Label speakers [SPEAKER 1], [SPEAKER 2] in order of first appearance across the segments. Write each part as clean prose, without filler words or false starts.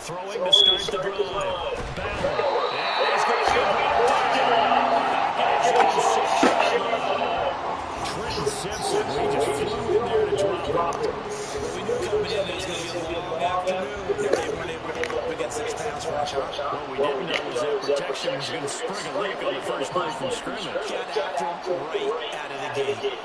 [SPEAKER 1] Throwing to start the drive. Bauer. And he's going to get it down. Back at his own 6-yard line. Trenton Simpson, he just flew in there to drop it.
[SPEAKER 2] We knew coming in it was going to be a long afternoon. They weren't able to go up against 6 pounds for a shot.
[SPEAKER 1] What we didn't know was that protection was going to spring a leak on the first play from scrimmage.
[SPEAKER 2] Got after him right out of the gate.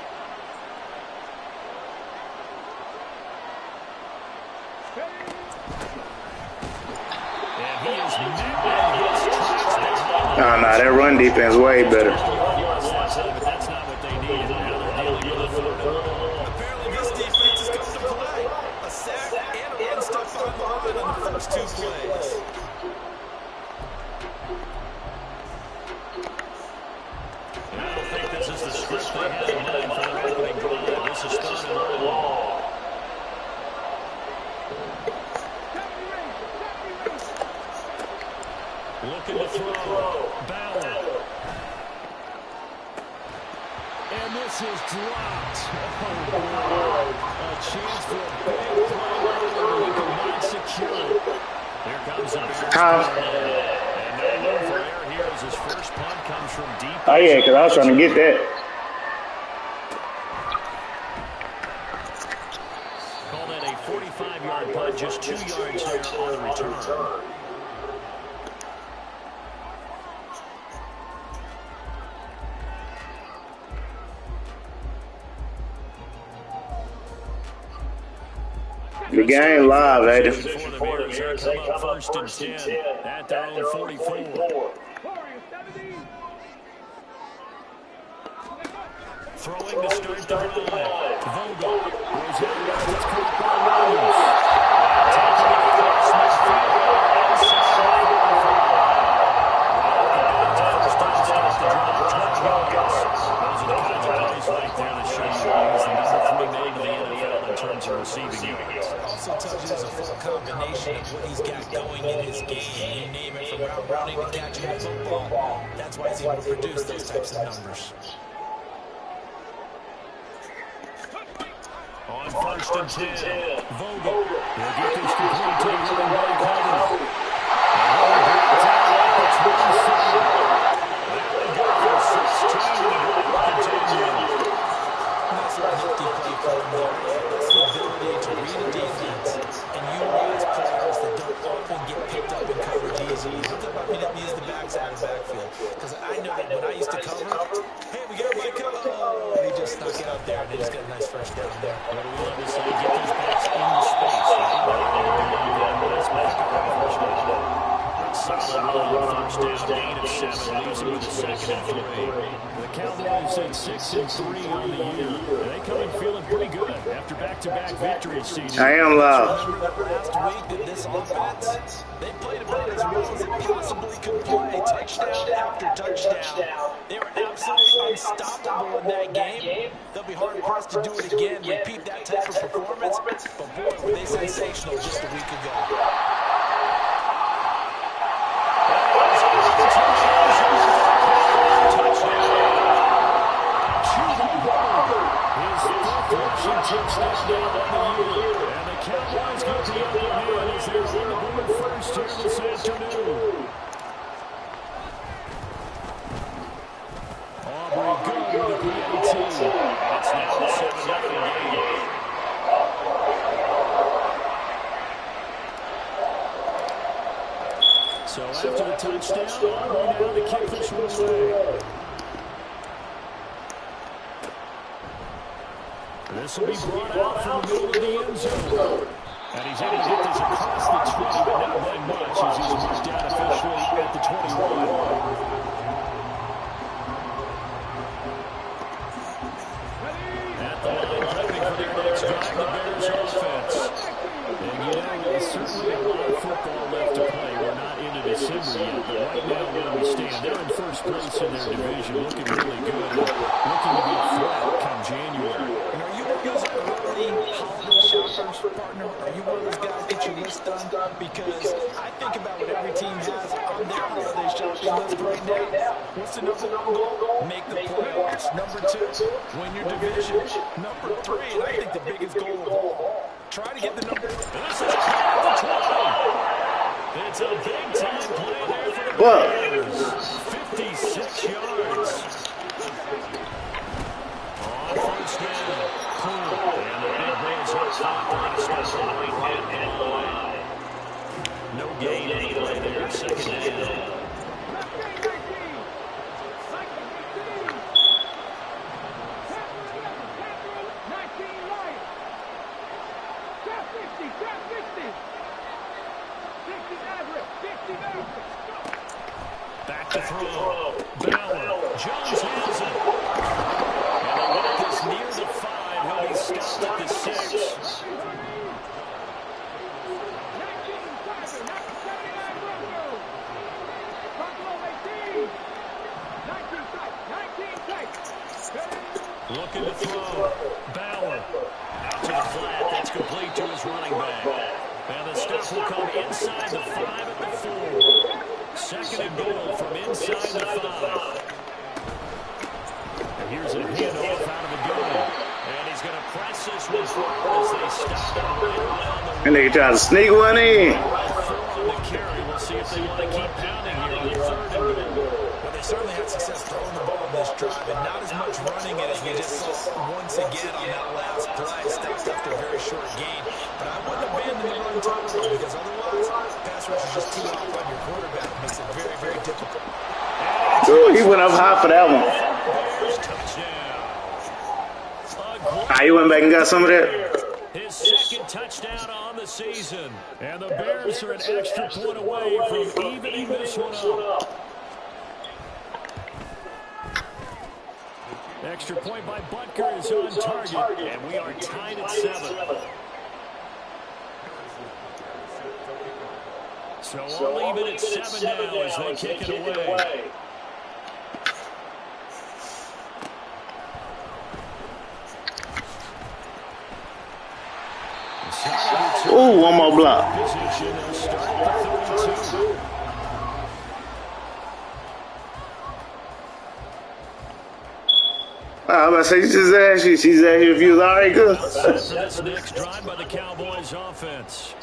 [SPEAKER 3] Nah, that run defense way better.
[SPEAKER 1] That's not what they needed. Now they're dealing with it.
[SPEAKER 2] Apparently this defense has come to play. A sack and a run stuck behind the line on the first 2 plays.
[SPEAKER 1] I don't think this is the script they had in mind for their opening drive. This is starting long. Looking to throw. Bauer. And this is dropped. Oh, boy. A chance for a big play. Lincoln might secure it. Here comes the Bears. And no room for error here as his first punt comes from deep.
[SPEAKER 3] Oh, yeah, because I was trying to get that.
[SPEAKER 1] Call that a 45-yard punt, just 2 yards there on the return.
[SPEAKER 3] The game live, Aiden.
[SPEAKER 1] They come up first and 10 at their own 44. Throwing to start the drive. Vogel goes out left. It's caught by Williams. Taking it across midfield. First down, start the drive. Those are the kinds of plays right there that show you he's the number 3 man in the NFL in terms of receiving yards.
[SPEAKER 2] Also tells you there's a full combination of what he's got going in his game. You name it, from route running to catching the football. That's why he's able to produce those types of numbers.
[SPEAKER 1] On first and 10, Vogel will get this complete to the running back, Hubbard. It's 1 second. That will go for 16 and the drive will continue.
[SPEAKER 2] That's a hefty play from there. That's the ability to read a defense and utilize players that don't often get picked up in coverage easily. Don't talk about me that means the backside of the backfield. Because I know that when I used to cover, hey, we got my cover. And he just snuck it out there, and they just got a nice fresh down there.
[SPEAKER 1] What do we love to say? Get those backs into space. Solid run, first down, gain of 7, leaves him with a second and 3. The Cowboys at 6-3 on the year. They come in feeling pretty good after back-to-back victories.
[SPEAKER 3] I am loud.
[SPEAKER 2] Remember that last week that this offense, they played about as well as it possibly could play. Touchdown after touchdown. They were absolutely unstoppable in that game. They'll be hard-pressed to do it again, repeat that type of performance. But boy, were they sensational just a week ago.
[SPEAKER 1] Touchdown on the year. And the Cowboys get the upper hand as they're on the board first here this afternoon. Aubrey good with the PAT. And it's now a 7-0 game. So after the touchdown, Aubrey now to kick this one away. This will be brought out from the middle of the end zone. And he's able to get this across the 20, but not by much as he's marked down officially at the 21. At the line, prepping for their next drive, the Bears offense. And you know, there's certainly a lot of football left to play. We're not into December yet, but right now where we stand, they're in first place in their division, looking really good, looking to be a threat come January.
[SPEAKER 2] Partner, are you one of those guys that you list done? Because I think about what every team has on their holiday shopping list right now. What's the number 1 goal? Make the playoffs. Number 2, win your division. Number 3, and I think the biggest goal of all, try to get the number.
[SPEAKER 1] This is the 20. It's a big-time play there for the
[SPEAKER 3] What?
[SPEAKER 1] Bears. 56 yards. On first down. Cool. And the big boys up top are going to start the right-hand line. No gain anyway there. Second down. Back to throw. Bauer. Jones has it. And the walk is near the 5. He'll be stopped at the 6. Looking to throw. Bauer. Out to the flat. That's complete to his running back. And the stop will come inside the 5 at the 4. Second and goal from inside the 5. And here's a handoff out of the gun. And he's going to press this one forward as they stop him right around the
[SPEAKER 3] And they try to sneak one in.
[SPEAKER 1] 4 on the carry. We'll see if they want to keep pounding here on third and goal.
[SPEAKER 2] Well, they certainly had success throwing the ball in this drive, and not as much running it as you just saw once again on that last play. Stopped after a very short gain. But I wouldn't abandon the run totally, because otherwise, pass rush is just too off on your quarterback. Makes it very, very difficult.
[SPEAKER 3] Ooh, he went up high for that one. He went back and got some of that.
[SPEAKER 1] His second touchdown on the season. And the Bears are an extra point away from evening this one up. Extra point by Butker is on target, and we are tied at 7. So all even at 7 now as they kick it away.
[SPEAKER 3] Ooh, one more block.
[SPEAKER 1] Position and start at the 32.
[SPEAKER 3] I was about to say, she's asked you if you was all right, good.
[SPEAKER 1] Set for this next drive by the Cowboys offense.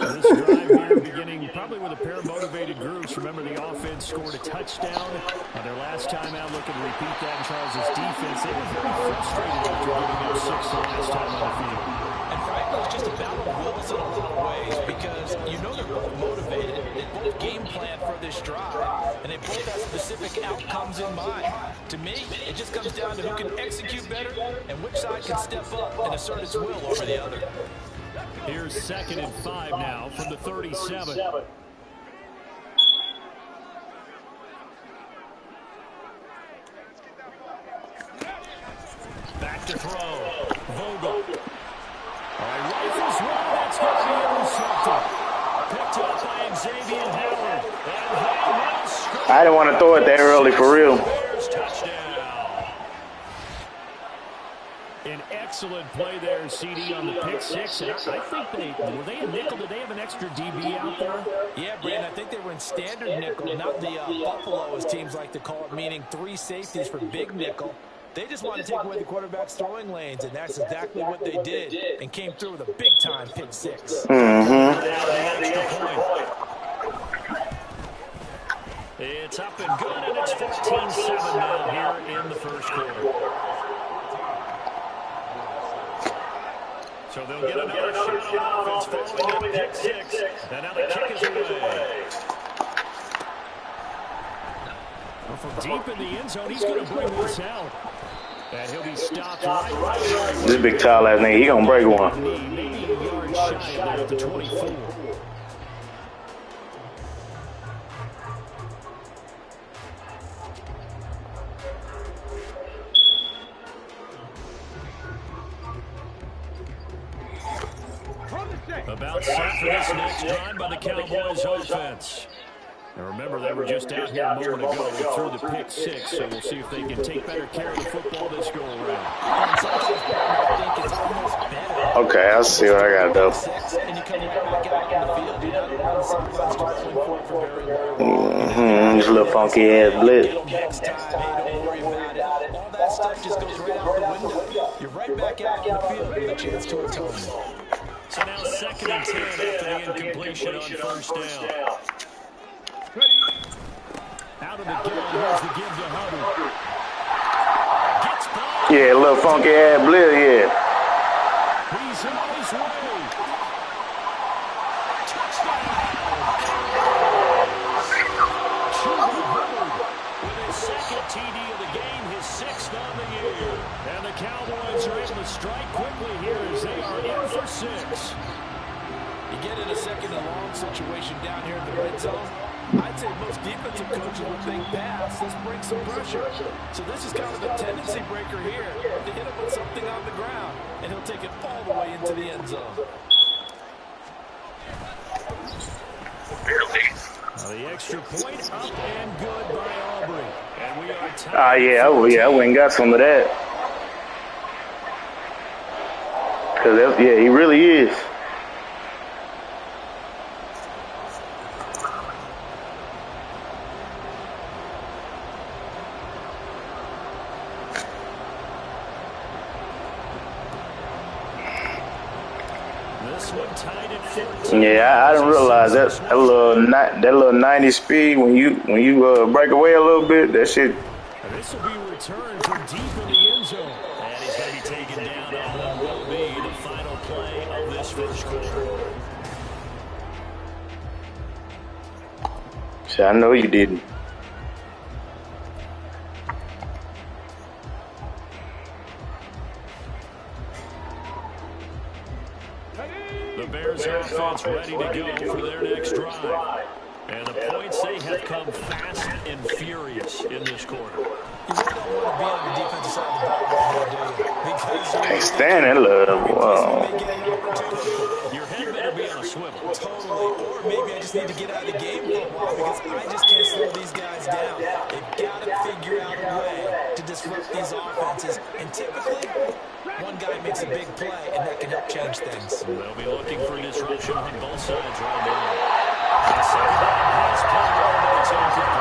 [SPEAKER 1] This drive here beginning probably with a pair of motivated groups. Remember, the offense scored a touchdown their last time out. Looking to repeat that in Charles' defense. They were very frustrated after giving up 6 the last time on the field.
[SPEAKER 2] And frankly, it's just a battle of wills in a lot of ways, because you know they're both motivated. They both game plan for this drive, and they both have specific outcomes in mind. To me, it just comes down to who can execute better and which side can step up and assert its will over the other.
[SPEAKER 1] Here's 2nd and 5 now from the 37. Back to throw. Vogel. All right, rifles one. That's going to be intercepted. Picked up by Xavier Howard.
[SPEAKER 3] I didn't want to throw it that early for real.
[SPEAKER 1] Bears touchdown. An excellent play there, CD, on the pick 6. And I think were they a nickel? Did they have an extra DB out there?
[SPEAKER 2] Yeah, Brandon, I think they were in standard nickel, not the Buffalo, as teams like to call it, meaning 3 safeties for big nickel. They just wanted to take away the quarterback's throwing lanes, and that's exactly what they did, and came through with a big-time pick 6.
[SPEAKER 1] It's up and good, and it's 14-7 now here in the first quarter. So they'll get another shot on offense following that pick 6. And now the kick is away. Well, from deep in the end zone, he's going to bring this out. And he'll be stopped right there.
[SPEAKER 3] This big tall ass nigga, he gonna break one.
[SPEAKER 1] Maybe a yard shy of there at the 24. About set for this next drive by the Cowboys offense. Now remember, they were just out here a moment ago through the pick 6, so we'll see if they can take better care of the football this go around.
[SPEAKER 3] Okay, I'll see what I gotta do. This little funky ass blitz.
[SPEAKER 2] All that stuff just goes right out the window. You're right back out on the field with a chance to atone.
[SPEAKER 1] So now 2nd 2nd and 10 after the incompletion on first down. Out of the gun, here's the give to Hubbard. Gets by.
[SPEAKER 3] Yeah, a little funky ass blitz, yeah.
[SPEAKER 1] He's on his way. Touchdown. Chuba Hubbard with his 2nd TD of the game, his 6th on the year. And the Cowboys are able to strike quickly here as they are in for 6.
[SPEAKER 2] You get in a 2nd and long situation down here in the red zone. I'd say most defensive coaches would think pass. Let's bring some pressure. So this is kind of a tendency breaker here to hit him with something on the ground, and he'll take it all the way into the end zone.
[SPEAKER 1] The extra point up and good by Aubrey. And we are tied.
[SPEAKER 3] Yeah, I went and got some of that. Cause yeah, he really is. Yeah, I didn't realize that little 90 speed when you break away a little bit, that shit.
[SPEAKER 1] This will be returned from deep in the end zone, and he's going to be taken down on what will be the final play of this first quarter.
[SPEAKER 3] So I know you didn't.
[SPEAKER 1] The Bears offense ready to go for their next drive. And the points, they have come fast and furious in this quarter.
[SPEAKER 2] You really don't want to be on the defensive side of the ball right here, do you? Because
[SPEAKER 3] Can't stand that little. Wow.
[SPEAKER 1] Your head better be on a swivel.
[SPEAKER 2] Totally. Or maybe I just need to get out of the game for a while because I just can't slow these guys down. They've got to figure out a way to disrupt these offenses. And typically, one guy makes a big play, and that can help change things.
[SPEAKER 1] They'll be looking for disruption on both sides right now. The second down pass play over to the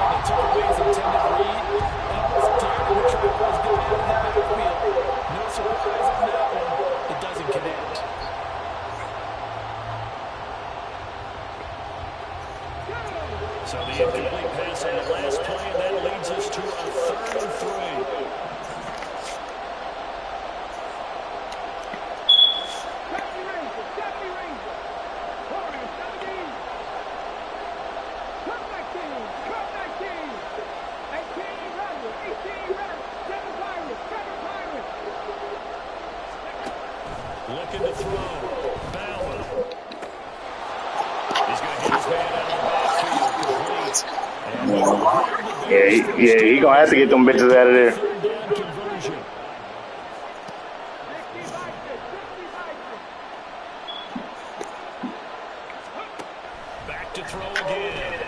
[SPEAKER 1] They took away his intended read and almost dared him to try to force them out of the backfield. No surprise on that one. It doesn't connect. So the incomplete pass on the last play, and that leads us to a 3rd and 3. Looking to throw. Bauer. He's going to hit his man out of the backfield.
[SPEAKER 3] Yeah, he gonna have to get them bitches out of there.
[SPEAKER 1] Third down conversion. Back to throw again.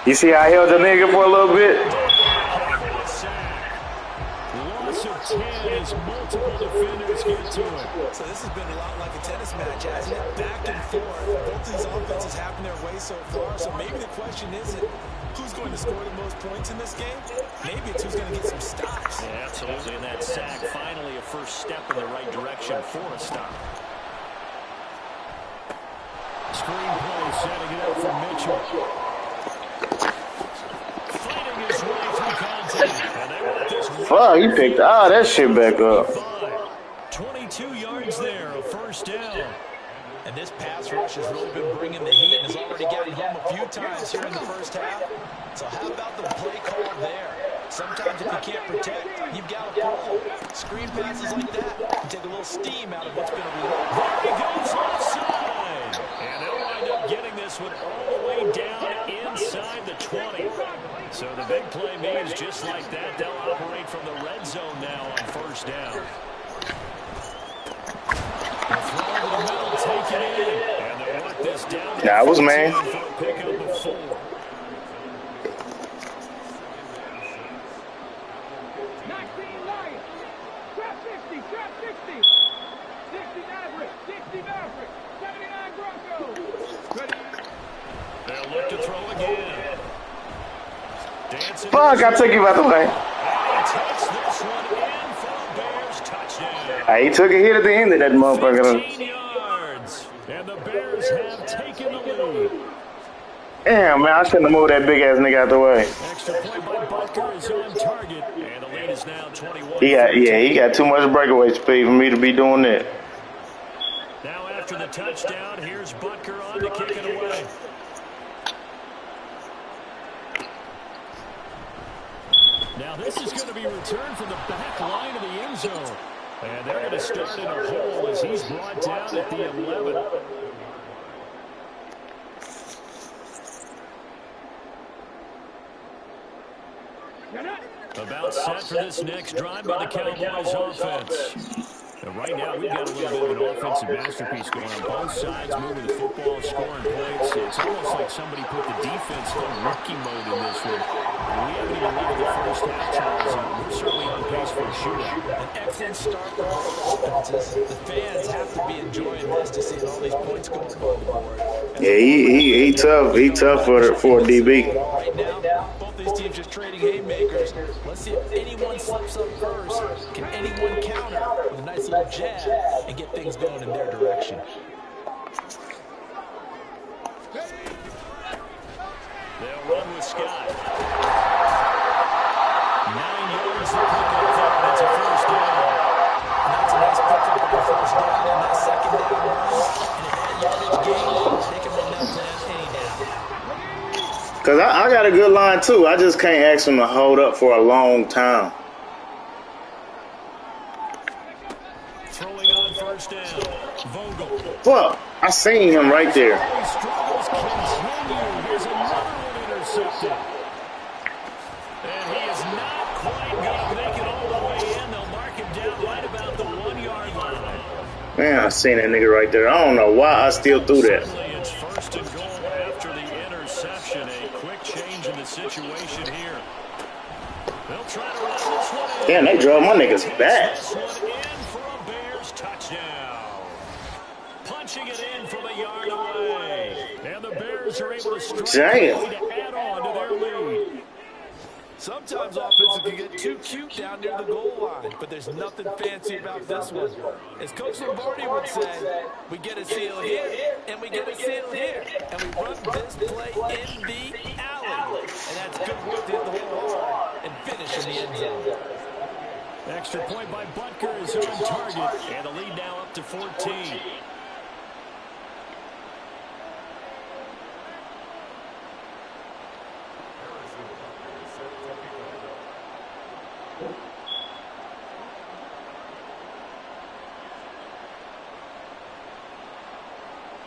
[SPEAKER 3] You see how I held the nigga for a little bit?
[SPEAKER 1] Loss of 10 as multiple defenders get to it.
[SPEAKER 2] So this has been a lot like a tennis match, hasn't it? Back and forth. Both these offenses happen their way so far. So maybe the question isn't who's going to score the most points in this game. Maybe it's who's going to get some stops.
[SPEAKER 1] Yeah, absolutely. And that sack, finally a first step in the right direction for a stop. Screenplay setting it up for Mitchell. Fighting his way through contact. And they want this.
[SPEAKER 3] Fuck, he picked that shit back up.
[SPEAKER 1] 22 yards there, a first down.
[SPEAKER 2] And this pass rush has really been bringing the heat and has already gotten home a few times here in the first half. So how about the play call there? Sometimes if you can't protect, you've got to pull. Screen passes like that can take a little steam out of what's been a relief.
[SPEAKER 1] There he goes offside. And they'll wind up getting this one all the way down inside the 20. So the big play means just like that, they'll operate from the red zone now on first down. The throw to the middle, take it in. And they'll work this down.
[SPEAKER 3] That was man.
[SPEAKER 1] For a pickup of 4. They'll look to throw again. Dancing.
[SPEAKER 3] Fuck, I took you out the way.
[SPEAKER 1] And he takes this one in for a Bears touchdown.
[SPEAKER 3] He took a hit at the end of that motherfucker.
[SPEAKER 1] 15 yards. And the Bears have taken the lead.
[SPEAKER 3] Damn, man, I shouldn't have moved that big-ass nigga out the way.
[SPEAKER 1] Extra point by Butker is on target. And the lead is now 21.
[SPEAKER 3] He got too much breakaway speed for me to be doing that.
[SPEAKER 1] Now after the touchdown, here's Butker on to kick it away. Now this is going to be returned from the back line of the end zone. And they're going to start in a hole as he's brought down at the 11. About set for this next drive by the Cowboys offense. And right now, we've got a little bit of an offensive masterpiece going on both sides, moving the football, scoring points. It's almost like somebody put the defense on rookie mode in this one. We haven't even left the first half, Charles, and we're certainly on pace for a shootout.
[SPEAKER 2] An excellent start for both offenses. The fans have to be enjoying this to see all these points going on the board.
[SPEAKER 3] Yeah, he tough. He tough for a DB.
[SPEAKER 2] Right now, both these teams just trading haymakers. Let's see if anyone slips up first. Can anyone counter with a nice little jab and get things going in their direction?
[SPEAKER 1] They'll run with Scott. 9 yards to pick up there, and it's a first down.
[SPEAKER 2] And that's a nice pickup of a first down on that second down run. And if that yardage gain, they can run that plan any down.
[SPEAKER 3] Because I got a good line, too. I just can't ask him to hold up for a long time.
[SPEAKER 1] Throwing on first down. Vogel.
[SPEAKER 3] Fuck. I seen him right there.
[SPEAKER 1] He struggles continue. Here's another one intercepted. And he is not quite going to make it all the way in. They'll mark him down right about the 1 yard line.
[SPEAKER 3] Man, I seen that nigga right there. I don't know why I still threw that.
[SPEAKER 1] Suddenly it's first and goal after the interception. A quick change in the situation here. They'll try to run this one in.
[SPEAKER 3] Damn, they drove my niggas back.
[SPEAKER 1] This one in for a Bears touchdown. Punching it in from a yard away. And the Bears are able to strike to add on to their lead.
[SPEAKER 2] Sometimes offenses can get too cute down near the goal line, but there's nothing fancy about this one. As Coach Lombardi would say, we get a seal here, and we get a seal here, and we run this play in the alley. And that's good work to hit the hole and finish in the end zone.
[SPEAKER 1] Extra point by Butker is on target, and the lead now up to 14.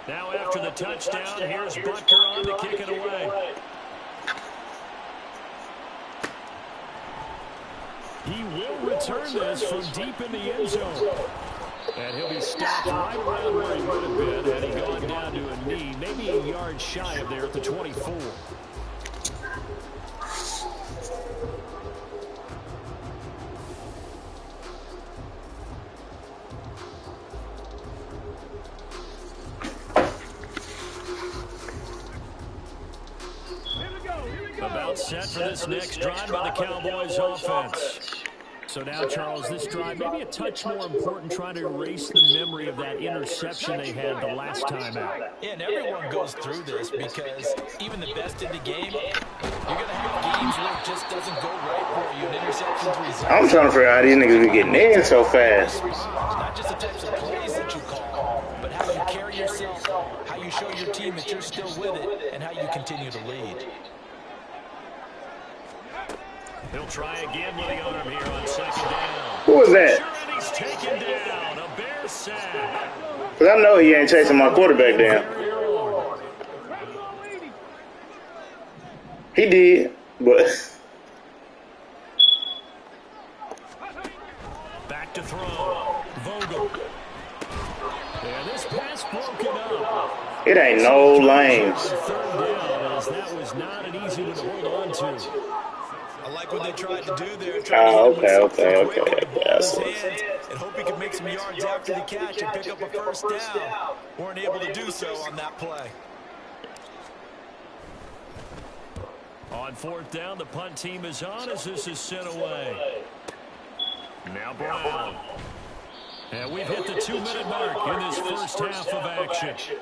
[SPEAKER 1] Now after the touchdown, here's Butker on to kick it away. He will return this from deep in the end zone. And he'll be stopped right around where he would have been had he gone down to a knee, maybe a yard shy of there at the 24. About set for this next drive by the Cowboys offense. So now, Charles, this drive maybe a touch more important, trying to erase the memory of that interception they had the last time out.
[SPEAKER 2] Yeah, and everyone goes through this because even the best in the game, you're going to have games where it just doesn't go right for you, and interceptions result.
[SPEAKER 3] I'm trying to figure out how these niggas be getting in so fast.
[SPEAKER 2] Not just the types of plays that you call, but how you carry yourself, how you show your team that you're still with it, and how you continue to lead.
[SPEAKER 1] He'll try again with the arm here on second down.
[SPEAKER 3] Who was that?
[SPEAKER 1] Sure, and he's taken down. A Bear sack.
[SPEAKER 3] Because I know he ain't chasing my quarterback down. He did, but...
[SPEAKER 1] Back to throw. Vogel. And this pass broken up.
[SPEAKER 3] It ain't no lanes.
[SPEAKER 1] Third down, as that was not an easy one to hold on to.
[SPEAKER 2] I like what they tried to do there.
[SPEAKER 3] Okay. Yes.
[SPEAKER 2] And hope he can make some yards after the catch and pick up a first down. Weren't able to do so on that play.
[SPEAKER 1] On fourth down, the punt team is on as this is sent away. Now Brown. And we've hit the 2-minute mark in this first half of action.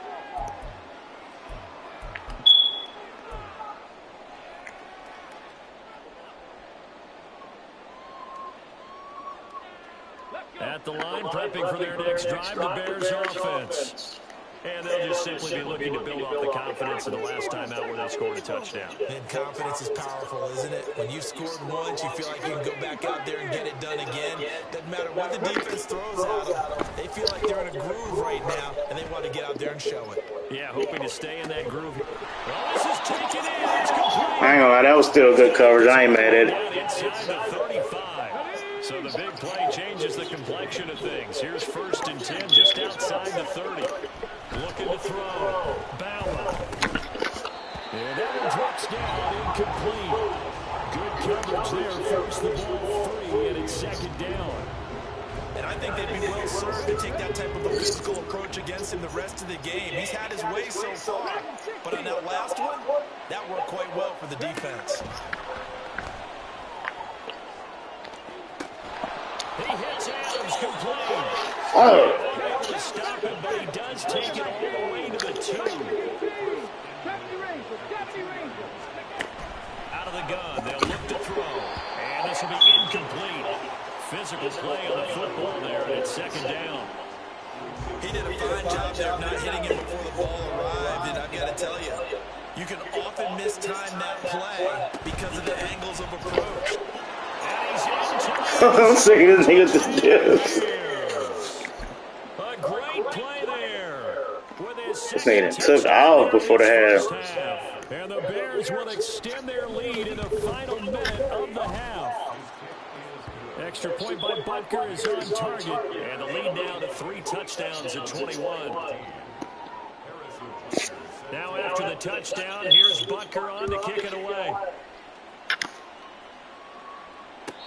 [SPEAKER 1] At the line, prepping for their next drive, the Bears offense. And they'll just simply be looking to build off the confidence of the last time out where they scored a touchdown.
[SPEAKER 2] And confidence is powerful, isn't it? When you've scored once, you feel like you can go back out there and get it done again. Doesn't matter what the defense throws at them. They feel like they're in a groove right now, and they want to get out there and show it.
[SPEAKER 1] Yeah, hoping to stay in that groove. Well, this is taken in. It's complete.
[SPEAKER 3] I ain't gonna lie, that was still good coverage. I ain't mad at it.
[SPEAKER 1] Inside the 35. So the big play changes the complexion of things. Here's 1st and 10 just outside the 30. Looking to throw. Bauer. And that one drops down, incomplete. Good coverage there. Force the ball free, and it's 2nd down.
[SPEAKER 2] And I think they'd be well served to take that type of a physical approach against him the rest of the game. He's had his way so far. But on that last one, that worked quite well for the defense.
[SPEAKER 1] He hits Adams complete.
[SPEAKER 3] Oh.
[SPEAKER 1] To stop him, but he does take it all the way to the 2. Out of the gun, they'll look to throw. And this will be incomplete. Physical play on the football there, and it's 2nd down.
[SPEAKER 2] He did a fine job there of not hitting him before the ball arrived, and I've got to tell you, you can often mistime that play because of the angles of approach.
[SPEAKER 1] And he's into
[SPEAKER 3] I'm sick of this nigga to death.
[SPEAKER 1] a great play there. With his
[SPEAKER 3] This nigga took off before the half.
[SPEAKER 1] And the Bears will extend their lead in the final minute of the half. Extra point by Butker is on target. And the lead now to 3 touchdowns at 21. Now after the touchdown, here's Butker on to kick it away.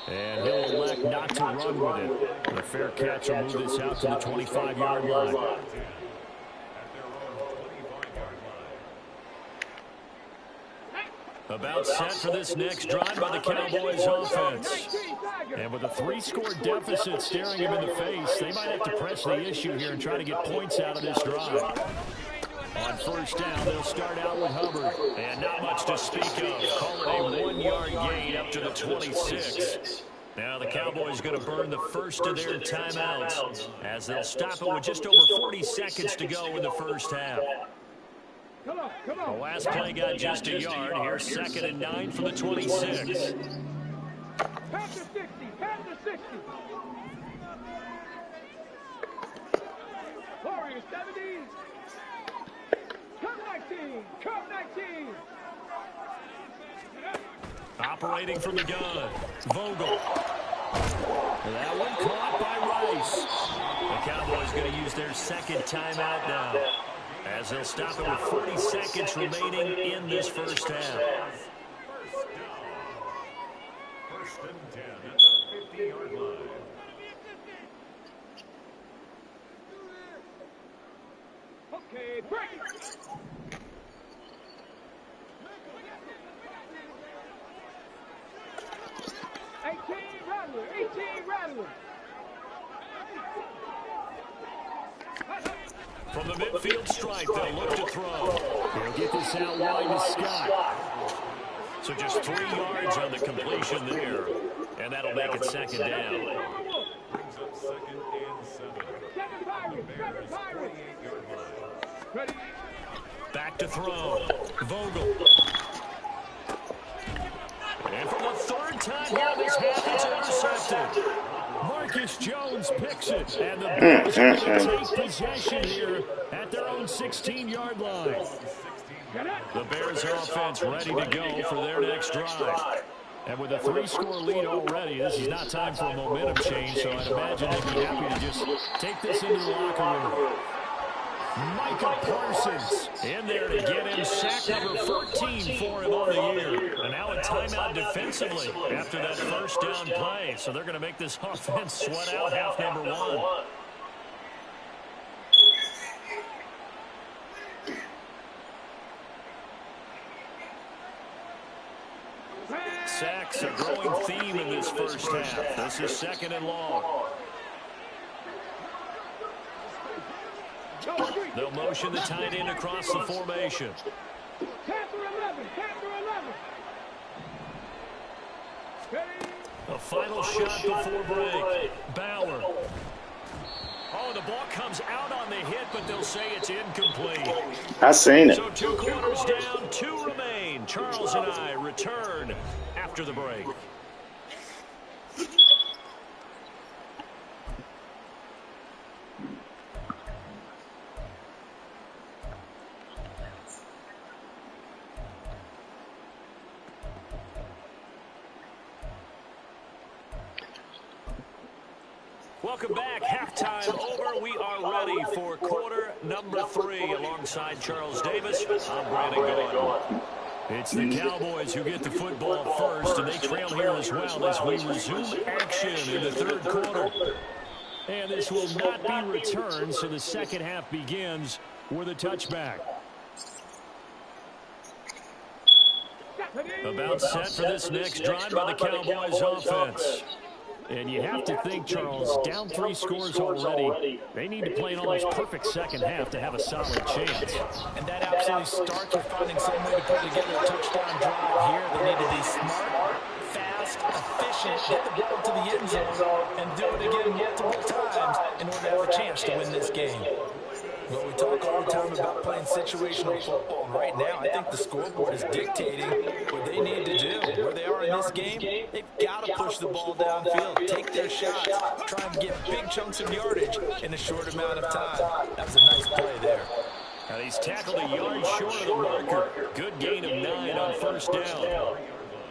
[SPEAKER 1] And he'll elect not to run with it. And a fair catch will move this out to the 25-yard line. About set for this next drive by the Cowboys offense. And with a 3-score deficit staring him in the face, they might have to press the issue here and try to get points out of this drive. On 1st down, they'll start out with Hubbard. And not much to speak of. Call it a 1-yard gain up to the 26. Now the Cowboys going to burn the first of their timeouts as they'll stop it with just over 40 seconds to go in the first half. The last play got just a yard. Here's 2nd and 9 from the 26.
[SPEAKER 4] Pass to 60. Pass to 60. Warriors 70. Come 19. Come 19.
[SPEAKER 1] Operating from the gun. Vogel. That one caught by Rice. The Cowboys going to use their 2nd timeout now, as they'll stop it with 40 seconds remaining in this first half.
[SPEAKER 5] 1st and 10 at the 50-yard line.
[SPEAKER 4] Okay, break it. Rattler. 18 Rattler.
[SPEAKER 1] From the midfield stripe, they'll look to throw. They'll get this out wide to Scott. So just 3 yards on the completion there. And that'll make it 2nd down.
[SPEAKER 5] Brings up 2nd and 7.
[SPEAKER 4] 7 Pirates. Ready.
[SPEAKER 1] Back to throw. Vogel. And for the 3rd time here this half, it's intercepted. Marcus Jones picks it. And the Bears are going to take possession here at their own 16-yard line. The Bears offense ready to go for their next drive. And with a 3-score lead already, this is not time for a momentum change, so I'd imagine they'd be happy to just take this into the locker room. Micah Parsons in there to get him sack number 14 for him on the year. And now a timeout defensively after that 1st down play. So they're going to make this offense sweat out half number 1. Sacks a growing theme in this first half. This is 2nd and long.
[SPEAKER 4] Go 3.
[SPEAKER 1] They'll motion the tight end across the formation.
[SPEAKER 4] Panther 11. Panther 11. Ready.
[SPEAKER 1] A final shot before break. Bauer. Oh, the ball comes out on the hit, but they'll say it's incomplete.
[SPEAKER 3] I seen it.
[SPEAKER 1] So 2 quarters down, 2 remain. Charles and I return after the break. Welcome back. Halftime over. We are ready for quarter number 3 alongside Charles Davis. I'm Brandon Gaudin. It's the Cowboys who get the football first, and they trail here as well as we resume action in the 3rd quarter. And this will not be returned, so the second half begins with a touchback. About set for this next drive by the Cowboys offense. And you have to think, Charles, down 3 scores already. They need to play an almost perfect second half to have a solid chance.
[SPEAKER 2] And that absolutely starts with finding some way to put together a touchdown drive here. They need to be smart, fast, efficient, get the ball to the end zone, and do it again multiple times in order to have a chance to win this game. Well, we talk all the time about playing situational football. Right now, I think the scoreboard is dictating what they need to do. Where they are in this game, they've got to push the ball downfield, take their shots, try and get big chunks of yardage in a short amount of time. That was a nice play there.
[SPEAKER 1] And he's tackled a yard short of the marker. Good gain of 9 on first down.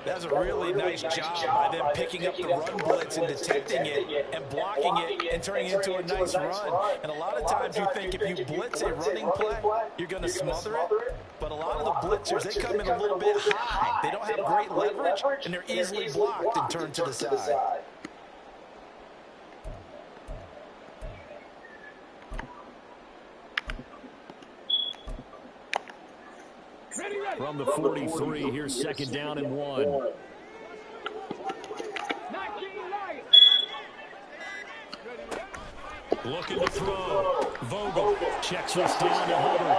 [SPEAKER 2] That's a really nice job by them picking up the run blitz and detecting it and blocking it and turning it into a nice run. And a lot of times you think if you blitz a running play, you're going to smother it. But a lot of the blitzers, they come in a little bit high. They don't have great leverage, and they're easily blocked and turned to the side.
[SPEAKER 1] From the 43, here's 2nd down and 1. Looking to throw. Vogel checks this down to Hubbard.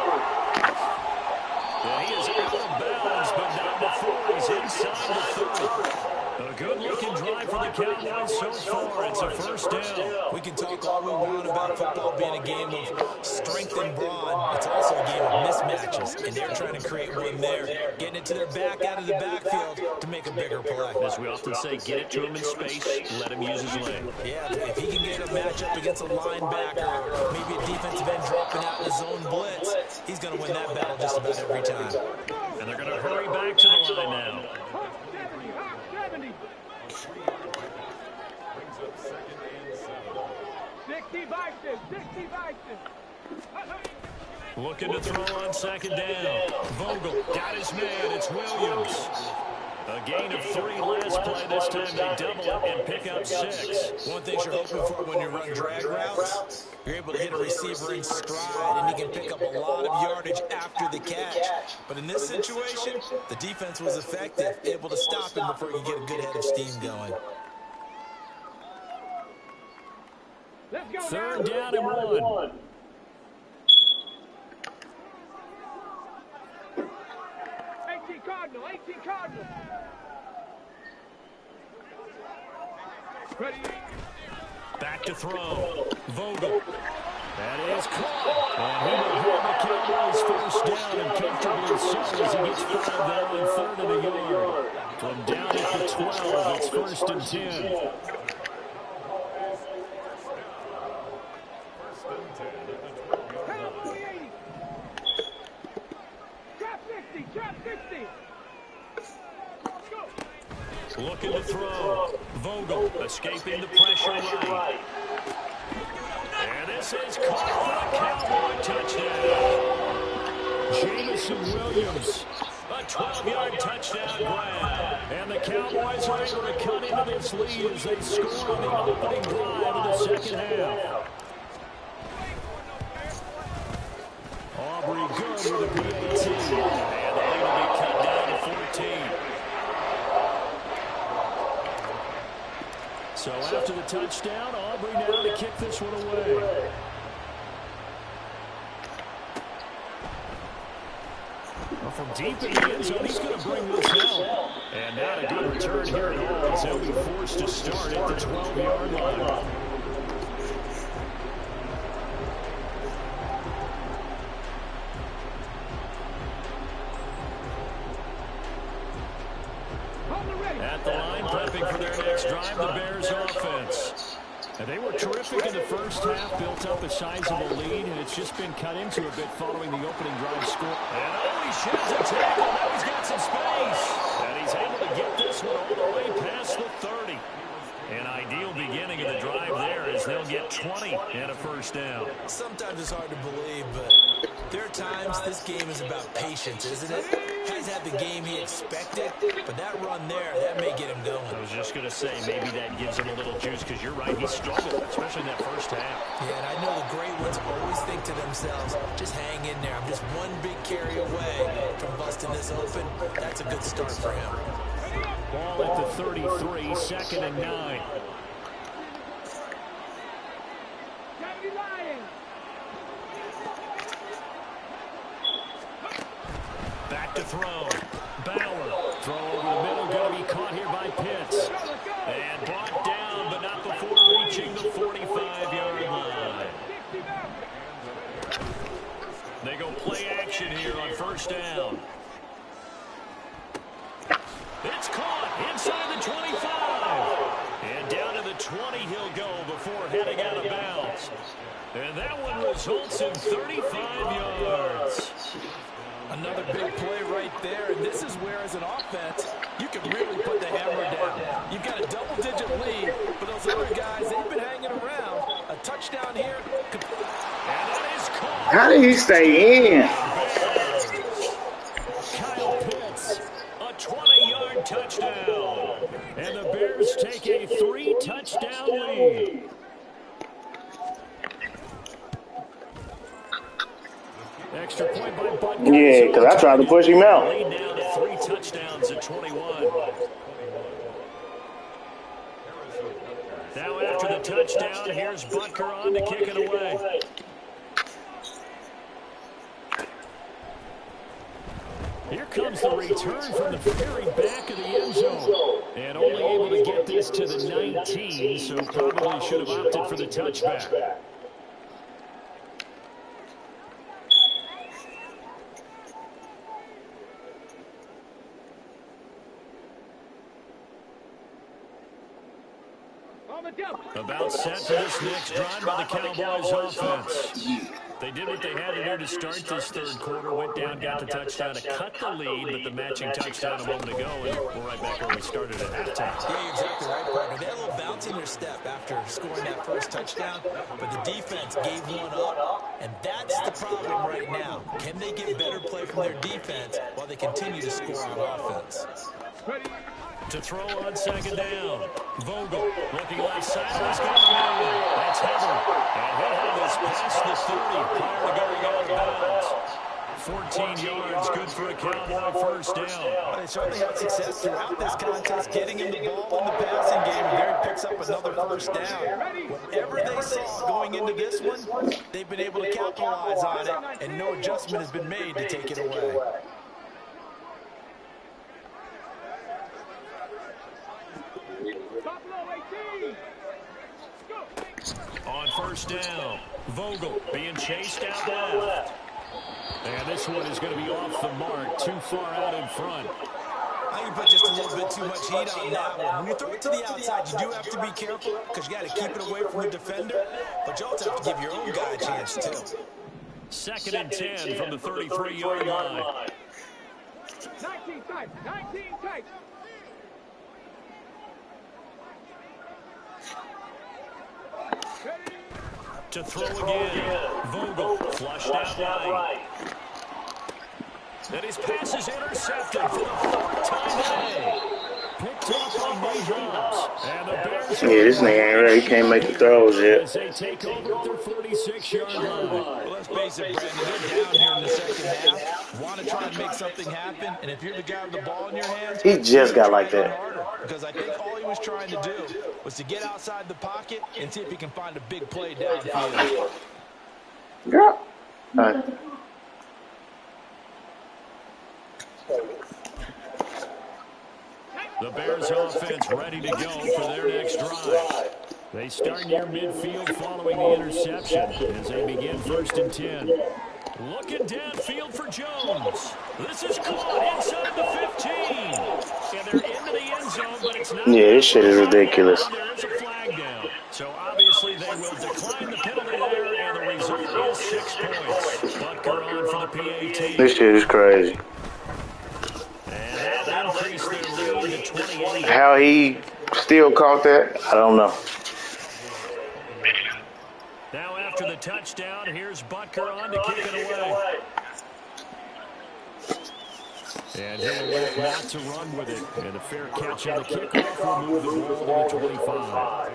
[SPEAKER 1] And he is out of bounds, but not before he's inside the 30. A good-looking drive for the Cowboys so far. It's a first down.
[SPEAKER 2] We can talk all we want about football being a game of strength and brawn. It's also a game of mismatches, and they're trying to create one there, getting it to their back out of the backfield to make a bigger play.
[SPEAKER 1] As we often say, get it to him in space, let him use his leg.
[SPEAKER 2] Yeah, if he can get a matchup against a linebacker or maybe a defensive end dropping out in his own blitz, he's going to win that battle just about every time.
[SPEAKER 1] And they're going to hurry back to the line now.
[SPEAKER 4] 60 Vikings, 60 Vikings.
[SPEAKER 1] Looking to throw on 2nd down. Vogel got his man. It's Williams. A gain of 3 last play. This time they double it and pick up 6.
[SPEAKER 2] One thing you're hoping for when you run drag routes, you're able to hit a receiver in stride, and he can pick up a lot of yardage after the catch. But in this situation, the defense was effective, able to stop him before he could get a good head of steam going.
[SPEAKER 4] Let's go.
[SPEAKER 1] 3rd down and 1.
[SPEAKER 4] Cardinal, 18 Cardinal. Ready.
[SPEAKER 1] Back to throw. Vogel. That is caught. And he will have the Cowboys first down, and comfortably so as he gets 5 there on 3rd and a yard. From down at the 12, it's 1st and 10. Looking to throw. Vogel escaping the pressure right. And this is caught for a Cowboy touchdown. Jamison Williams. A 12-yard touchdown grab. And the Cowboys are able to cut into this lead as they score on the opening drive of the second half. Aubrey good with a PAT. And the lead will be cut down to 14. So after the touchdown, Aubrey now to kick this one away. from deep in the end zone, he's going to bring this out. And not a good return here at all, as they'll be forced to start at the 12-yard line. At the line, prepping for their next drive, the Bears offense. And they were terrific in the first half, built up a sizable lead, and it's just been cut into a bit following the opening drive score. And he sheds a tackle. Now he's got some space. And he's able to get this one all the way past the 30. An ideal beginning of the drive there as they'll get 20 and a first down.
[SPEAKER 2] Sometimes it's hard to believe, but there are times this game is about patience, isn't it? Has had the game he expected, but that run there, that may get him going.
[SPEAKER 1] I was just going to say, maybe that gives him a little juice, because you're right, he struggled, especially in that first half.
[SPEAKER 2] Yeah, and I know the great ones always think to themselves, just hang in there. I'm just one big carry away from busting this open. That's a good start for him.
[SPEAKER 1] Ball at the 33, 2nd and 9. Back to throw. Bauer. Throw over the middle. Going to be caught here by Pitts. And brought down, but not before reaching the 45-yard line. They go play action here on first down. It's caught inside the 25. And down to the 20 he'll go before heading out of bounds. And that one results in 35 yards.
[SPEAKER 2] Another big play right there, and this is where, as an offense, you can really put the hammer down. You've got a double-digit lead, but those other guys, they've been hanging around. A touchdown here. And that is caught.
[SPEAKER 3] How did he stay in?
[SPEAKER 1] Kyle Pitts, a 20-yard touchdown. And the Bears take a 3-touchdown lead. Extra point by Butker.
[SPEAKER 3] Yeah, because I tried to push him out.
[SPEAKER 1] Lead now to 3 touchdowns at 21. Now after the touchdown, here's Butker on to kick it away. Here comes the return from the very back of the end zone. And only able to get this to the 19, so probably should have opted for the touchback. About set for this next drive by the Cowboys offense. They did what they had to do to start this third quarter, went down, got the touchdown to cut the lead, but the matching touchdown a moment ago, and we're right back where we started at halftime.
[SPEAKER 2] Yeah, you're exactly right, partner. They had a little bounce in their step after scoring that first touchdown, but the defense gave one up, and that's the problem right now. Can they get better play from their defense while they continue to score on offense?
[SPEAKER 1] To throw on second down. Vogel looking left side. He's got the man. That's Heather. And he'll have this past the 30 prior to going out of bounds. 14 yards, good for a Cowboy first down.
[SPEAKER 2] They certainly had success throughout this contest, getting him the ball in the passing game, and there he picks up another first down. Whatever they saw going into this one, they've been able to capitalize on it, and no adjustment has been made to take it away.
[SPEAKER 1] On first down, Vogel being chased out left. And this one is going to be off the mark, too far out in front.
[SPEAKER 2] I think you put just a little bit too much heat on that one. When you throw it to the outside, you do have to be careful because you got to keep it away from the defender, but you also have to give your own guy a chance too.
[SPEAKER 1] 2nd and 10 from the 33-yard line.
[SPEAKER 4] 19 tight, 19 tight.
[SPEAKER 1] To throw again. Vogel flushed out right. And his pass is intercepted for the 4th time today. Picked off by Mahomes. And the Bears.
[SPEAKER 3] Yeah, this nigga ain't ready. He can't make the throws yet.
[SPEAKER 1] As they take over at their 46-yard line.
[SPEAKER 2] Well, let's face it, Brandon, they're down here in the second half. Want to try and make something happen, and if you're the guy with the ball in your hands,
[SPEAKER 3] He just got like that.
[SPEAKER 2] Because I think all he was trying to do was to get outside the pocket and see if he can find a big play downfield.
[SPEAKER 3] Yeah.
[SPEAKER 1] ready to go for their next drive. They start near midfield following the interception as they begin 1st and 10. Looking downfield for Jones. This is caught inside the 15. And they're into the end zone, but it's not.
[SPEAKER 3] Yeah, this shit is ridiculous.
[SPEAKER 1] There is a flag down. So obviously they will decline the penalty there, and the result is 6 points. Butker on for the PAT.
[SPEAKER 3] This shit is crazy.
[SPEAKER 1] And that increased their lead to 28.
[SPEAKER 3] How he still caught that, I don't know.
[SPEAKER 1] Now after the touchdown, here's Butker on to kick it away. And he'll elect not to run with it. And a fair catch on the kickoff will move the ball to the 25.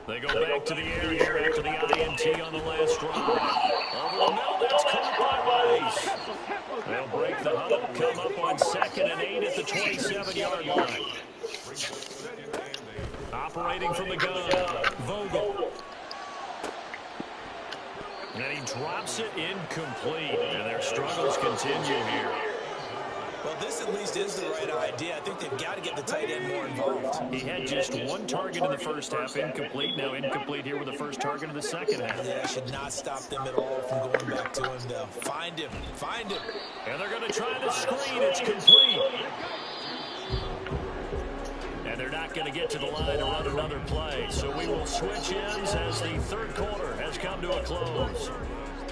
[SPEAKER 1] They go back to the air here after the INT on the last drive. Over the middle, that's caught by Rice. They'll break the huddle, come up on 2nd and 8 at the 27-yard line. Operating from the gun, Vogel. And he drops it incomplete, and their struggles continue here.
[SPEAKER 2] Well, this at least is the right idea. I think they've got to get the tight end more involved.
[SPEAKER 1] He had just 1 target in the first half, incomplete. Now incomplete here with the first target of the second half.
[SPEAKER 2] Yeah, should not stop them at all from going back to him, though. Find him. Find him.
[SPEAKER 1] And they're going to try the screen. It's complete. And they're not going to get to the line to run another play. So we will switch ends as the 3rd quarter has come to a close.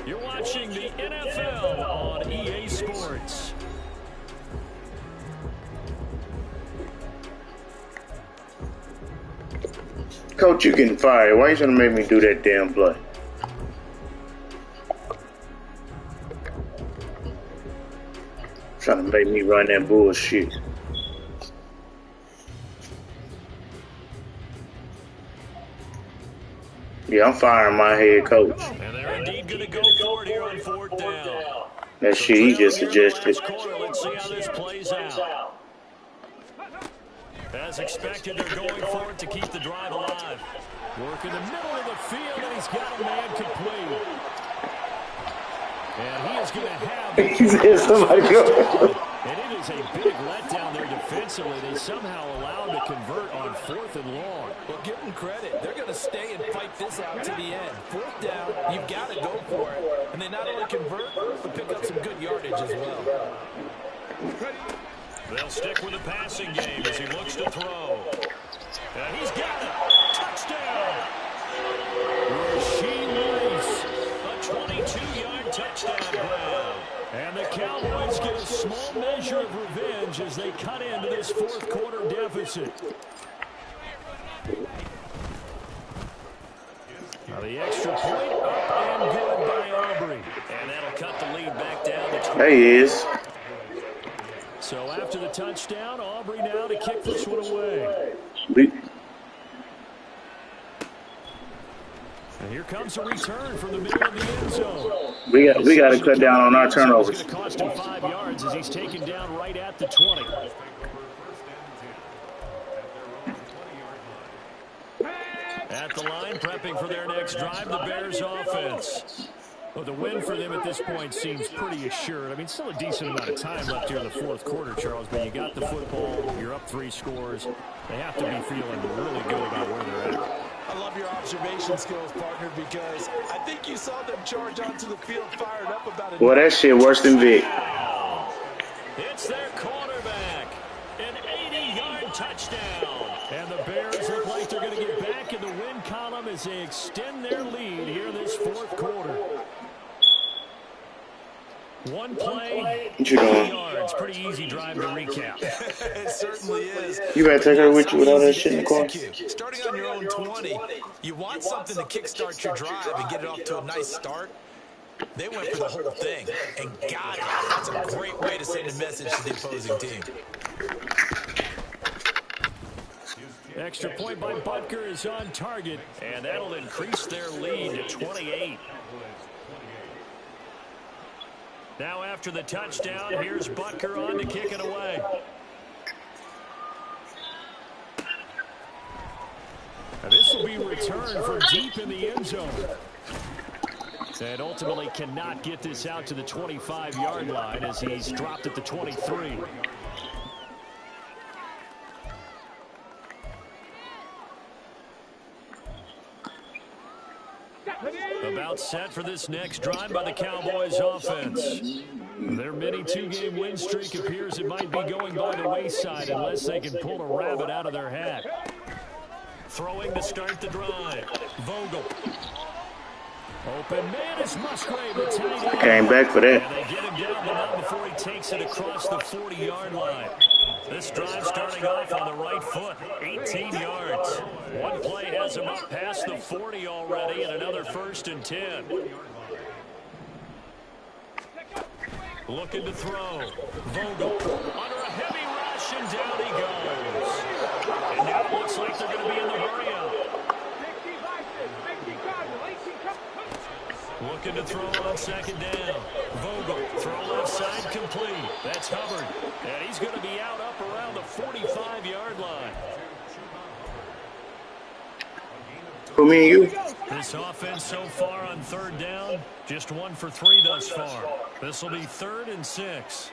[SPEAKER 1] You're watching the NFL on EA Sports.
[SPEAKER 3] Coach, you getting fired. Why you trying to make me do that damn play? Trying to make me run that bullshit. Yeah, I'm firing my head coach.
[SPEAKER 1] And they're indeed going to go for it here on 4th down.
[SPEAKER 3] That shit he just suggested.
[SPEAKER 1] Let's see how this plays out. As expected, they're going for it to keep the drive alive. Work in the middle of the field, and he's got a man complete. And he is going to have and it is a big letdown there defensively. They somehow allowed to convert on 4th and long.
[SPEAKER 2] Well, give them credit. They're going to stay and fight this out to the end. 4th down, you've got to go for it. And they not only convert, but pick up some good yardage as well.
[SPEAKER 1] They'll stick with the passing game as he looks to throw. And he's got it. Touchdown. Rasheed Rice, a 22-yard touchdown grab. And the Cowboys get a small measure of revenge as they cut into this 4th quarter deficit. Now the extra point up and good by Aubrey. And that'll cut the lead back down to 20.
[SPEAKER 3] There he is.
[SPEAKER 1] So after the touchdown, Aubrey now to kick this one away. And here comes a return from the middle of the end zone.
[SPEAKER 3] We got to cut down on our turnovers.
[SPEAKER 1] It's going to cost him 5 yards as he's taken down right at the 20. At the line, prepping for their next drive, the Bears offense. Well, the win for them at this point seems pretty assured. I mean, still a decent amount of time left here in the 4th quarter, Charles, but you got the football, you're up 3 scores. They have to be feeling really good about where they're at.
[SPEAKER 2] I love your observation skills, partner, because I think you saw them charge onto the field fired up about it.
[SPEAKER 3] Boy, that shit worse than Vic.
[SPEAKER 1] It's their quarterback. An 80-yard touchdown. And the Bears look like they're going to get back in the win column as they extend their lead here in this 4th quarter. 1 play, 80 yards. Pretty easy drive to recap.
[SPEAKER 2] It certainly is.
[SPEAKER 3] You better take her with you with all that shit in the car.
[SPEAKER 2] Starting on your own 20, you want something to kickstart your drive and get it off to a nice start. They went for the whole thing and got it. That's a great way to send a message to the opposing team.
[SPEAKER 1] Extra point by Butker is on target, and that'll increase their lead to 28. Now after the touchdown, here's Butker on to kick it away. This will be returned from deep in the end zone. And ultimately cannot get this out to the 25-yard line as he's dropped at the 23. About set for this next drive by the Cowboys offense. Their mini two-game win streak appears it might be going by the wayside unless they can pull a rabbit out of their hat. Throwing to start the drive. Vogel. Open man is Musgrave, the tight end.
[SPEAKER 3] Came back for that.
[SPEAKER 1] And they get him down, but not before he takes it across the 40-yard line. This drive starting off on the right foot, 18 yards. One play has him up past the 40 already, and another 1st and 10. Looking to throw. Vogel under a heavy rush, and down he goes. And now it looks like they're going to be in the hurry-up. Looking to throw on 2nd down. Vogel, throw left side complete. That's Hubbard. And he's going to be out up around the 45-yard line.
[SPEAKER 3] Who, me and you?
[SPEAKER 1] This offense so far on 3rd down, just 1 for 3 thus far. This will be 3rd and 6.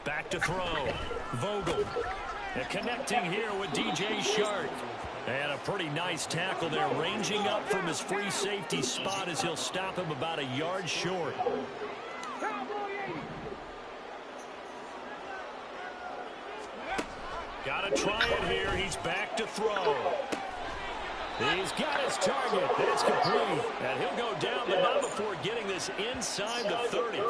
[SPEAKER 1] Back to throw. Vogel. And connecting here with DJ Shark. And a pretty nice tackle there, ranging up from his free safety spot as he'll stop him about a yard short. Got to try it here. He's back to throw. He's got his target. That's complete. And he'll go down, but not before getting this inside the 30.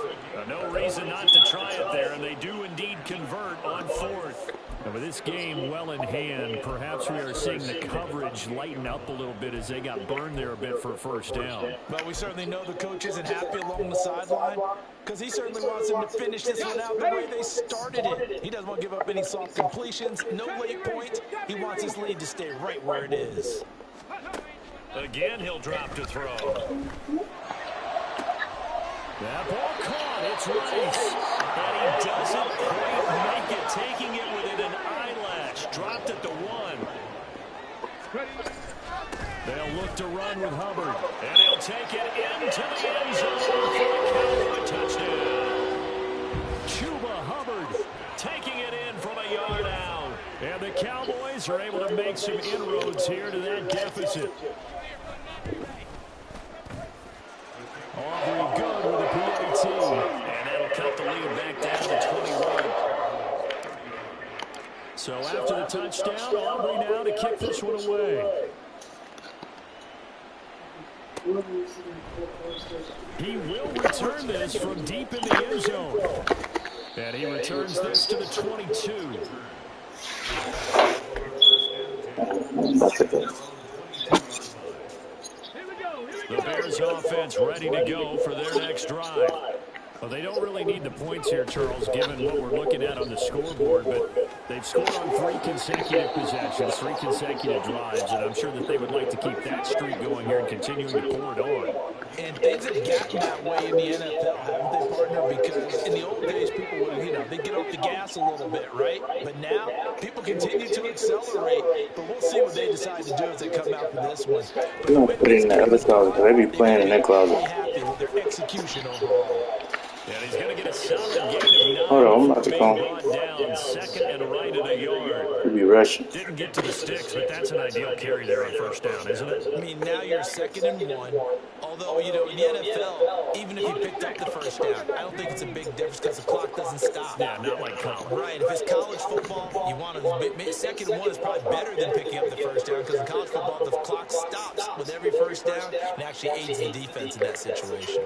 [SPEAKER 1] No reason not to try it there, and they do indeed convert on 4th. And with this game well in hand, perhaps we are seeing the coverage lighten up a little bit as they got burned there a bit for a 1st down.
[SPEAKER 2] But we certainly know the coach isn't happy along the sideline because he certainly wants them to finish this one out the way they started it. He doesn't want to give up any soft completions, no late points. He wants his lead to stay right where it is.
[SPEAKER 1] Again, he'll drop to throw. That ball caught. It's Rice. And he doesn't quite make it, taking it within an eyelash. Dropped at the 1. They'll look to run with Hubbard. And he'll take it into the end zone for a Cowboy touchdown. Chuba Hubbard taking it in from a yard out. And the Cowboys are able to make some inroads here to that deficit. Aubrey good with a PAT. And that'll cut the lead back down to 21. So after the touchdown, Aubrey now to kick this one away. He will return this from deep in the end zone. And he returns this to the 22. The Bears offense ready to go for their next drive. Well, they don't really need the points here, Charles, given what we're looking at on the scoreboard, but they've scored on 3 consecutive possessions, 3 consecutive drives, and I'm sure that they would like to keep that streak going here and continuing to pour it on.
[SPEAKER 2] And things have gotten that way in the NFL, haven't they, partner? Because in the old days, people would, they get off the gas a little bit, right? But now, people continue to accelerate, but we'll see what they decide to do as they come out for this one.
[SPEAKER 3] You don't put it in the other closet, because they be playing in that closet.
[SPEAKER 2] Happy with their execution overall.
[SPEAKER 1] And he's going to get a solid gain of 9.
[SPEAKER 3] Hold on, I'm about to call.
[SPEAKER 1] Down 2nd and right at a yard.
[SPEAKER 3] He'll be rushing.
[SPEAKER 1] Didn't get to the sticks, but that's an ideal carry there on 1st down, isn't it?
[SPEAKER 2] I mean, now you're 2nd and 1. Although, in the NFL, even if you picked up the 1st down, I don't think it's a big difference because the clock doesn't stop.
[SPEAKER 1] Yeah, not like college.
[SPEAKER 2] Right. If it's college football, you want to 2nd and 1 is probably better than picking up the 1st down because in college football, the clock stops with every 1st down and actually aids the defense in that situation.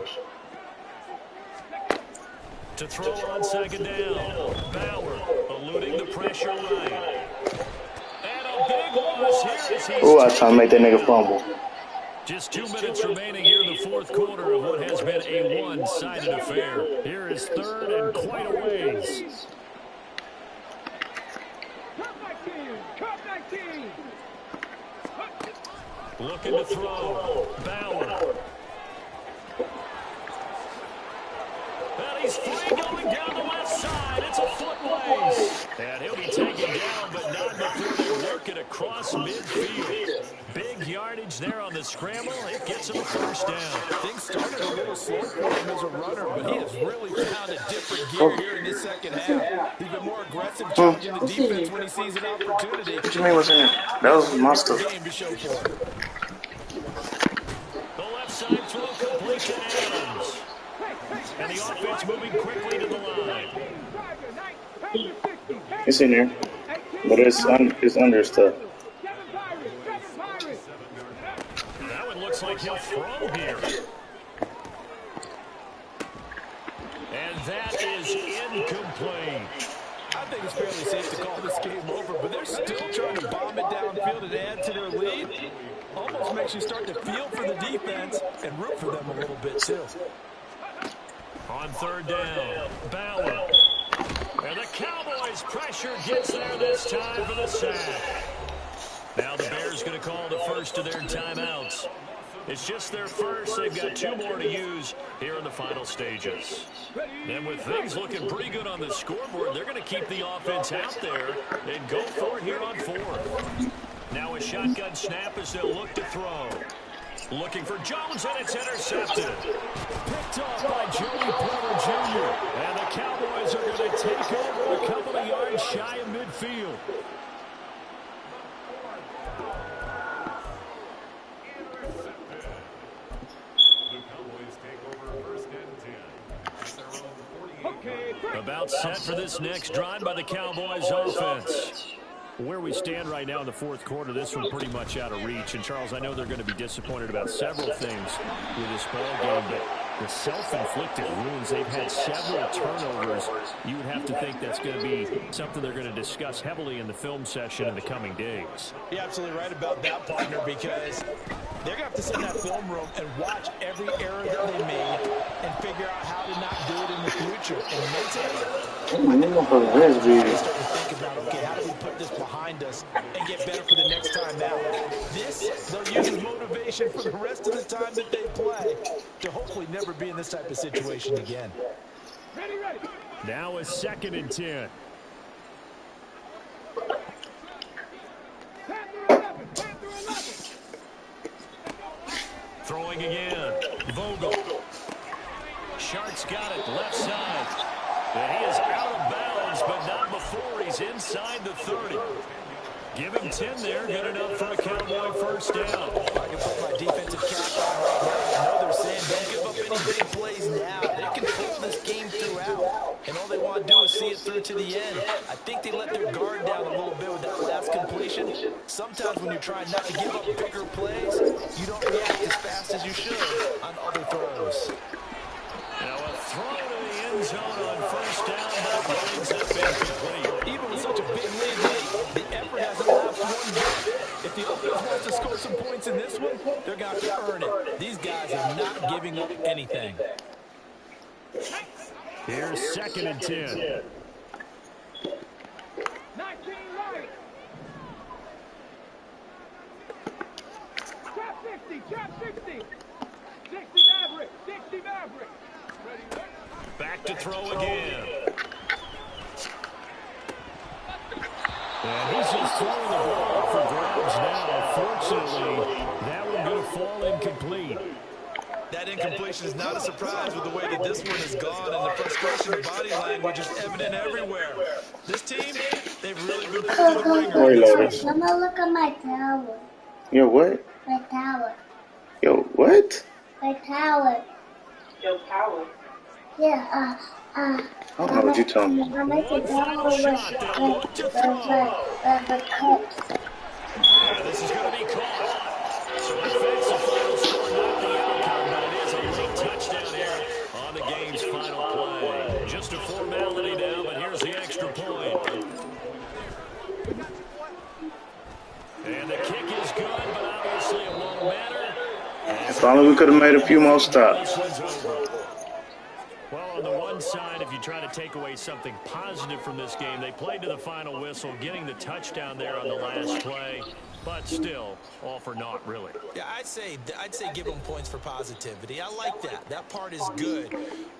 [SPEAKER 1] To throw on 2nd down. Bauer eluding the pressure right. And a big loss here as he's
[SPEAKER 3] Oh, I was trying to make that nigga fumble.
[SPEAKER 1] just 2 minutes remaining here in the 4th quarter of what has been a one-sided affair. Here is 3rd and quite a ways. Looking to throw. Bauer. And he's free going down the left side. It's a foot race. And he'll be taken down, but not before they work it across midfield. Big yardage there on the scramble. It gets him a first down.
[SPEAKER 2] Things started a little slow for him as a runner, but he has really found a different gear here in this second half. He's been more aggressive, challenging the defense when he sees an opportunity.
[SPEAKER 3] What you mean what's in there? That was my stuff.
[SPEAKER 2] Game to show for it.
[SPEAKER 1] The left side throw complete to Adams. And the offense moving quickly to the line.
[SPEAKER 3] It's in there, but it's under stuff.
[SPEAKER 1] That one looks like he'll throw here. And that is incomplete.
[SPEAKER 2] I think it's fairly safe to call this game over, but they're still trying to bomb it downfield and add to their lead. Almost makes you start to feel for the defense and root for them a little bit, too.
[SPEAKER 1] On third down, Bauer. And the Cowboys' pressure gets there this time for the sack. Now the Bears going to call the first of their timeouts. It's just their first. They've got 2 more to use here in the final stages. And with things looking pretty good on the scoreboard, they're going to keep the offense out there and go for it here on 4th. Now a shotgun snap as they'll look to throw. Looking for Jones, and it's intercepted. Picked off by Joey Porter Jr. And the Cowboys are going to take over a couple of yards shy of midfield.
[SPEAKER 5] The Cowboys take over first and 10. At their own 48.
[SPEAKER 1] About set for this next drive by the Cowboys offense. Where we stand right now in the 4th quarter, this one pretty much out of reach. And, Charles, I know they're going to be disappointed about several things with this ball game, but the self-inflicted wounds, they've had several turnovers. You would have to think that's going to be something they're going to discuss heavily in the film session in the coming days.
[SPEAKER 2] You're absolutely right about that, partner, because they're going to have to sit in that film room and watch every error that they made and figure out how to not do it in the future. And mentally, start to think about, okay, how do we put this behind us and get better for the next time out? This, they'll use as motivation for the rest of the time that they play to hopefully never be in this type of situation again.
[SPEAKER 1] Now a 2nd and 10. Throwing again. Vogel. Shark's got it left side. And he is out of bounds, but not before he's inside the 30. Give him 10 there. Good enough for a Cowboy first down.
[SPEAKER 2] I can put my defensive cap on right now. I know they're saying don't give up any big plays now. They control this game throughout. And all they want to do is see it through to the end. I think they let their guard down a little bit with that last completion. Sometimes when you're trying not to give up bigger plays, you don't react as fast as you should on other throws.
[SPEAKER 1] Now a throw to the end zone on first down, but it ends up incomplete.
[SPEAKER 2] Even with such a big lead, the effort hasn't lapsed one bit. If the offense wants to score some points in this one, they're going to have to earn it. These guys are not giving up anything.
[SPEAKER 1] Here's 2nd and 10.
[SPEAKER 4] 19 right. Trap 60, trap 60. 60 Maverick, 60 Maverick.
[SPEAKER 1] Back to throw again. And he's just throwing the ball up for grabs now. Fortunately, that one going to fall incomplete.
[SPEAKER 2] That incompletion is not a surprise with the way that this one has gone, and the frustration of body language is evident everywhere. This team, they've really been put to the ringer.
[SPEAKER 6] Mama, look at my tower.
[SPEAKER 3] Yo, what?
[SPEAKER 6] My tower.
[SPEAKER 3] Yo, what?
[SPEAKER 6] My tower.
[SPEAKER 7] Your power.
[SPEAKER 6] Yeah,
[SPEAKER 3] I don't know what you're talking about.
[SPEAKER 6] I make a tower with the cups.
[SPEAKER 1] This is going to be caught. So affects the final score, not the outcome, but it is a late touchdown here on the game's final play. Just a formality now, but here's the extra point. And the kick is good, but obviously it won't matter.
[SPEAKER 3] If only we could have made a few more stops.
[SPEAKER 1] Well, on the one side, if you try to take away something positive from this game, they played to the final whistle, getting the touchdown there on the last play. But still, all for naught, really.
[SPEAKER 2] Yeah, I'd say give them points for positivity. I like that. That part is good.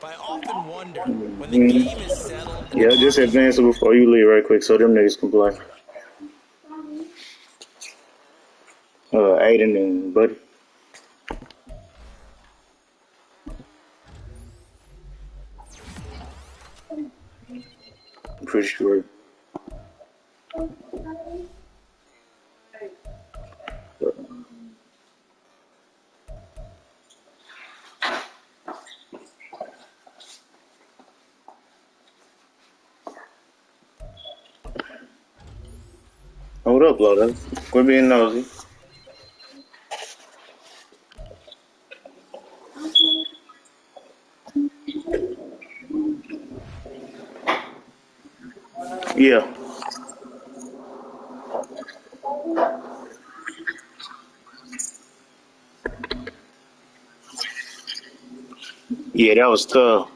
[SPEAKER 2] But I often wonder when the game is settled and the
[SPEAKER 3] Yeah,
[SPEAKER 2] clock
[SPEAKER 3] just
[SPEAKER 2] is
[SPEAKER 3] advance it before you leave right quick so them niggas can play. Aiden and Buddy. I'm pretty sure. Hold up, Loda. Quit being nosy. Yeah. Yeah, that was tough.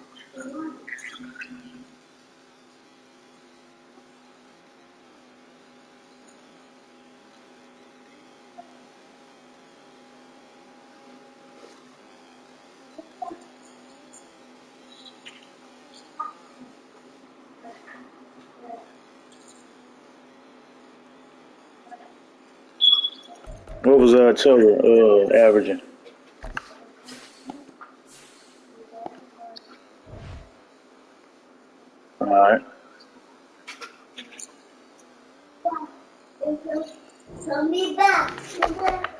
[SPEAKER 3] What was Trevor averaging? All right.
[SPEAKER 6] Be back. Be back.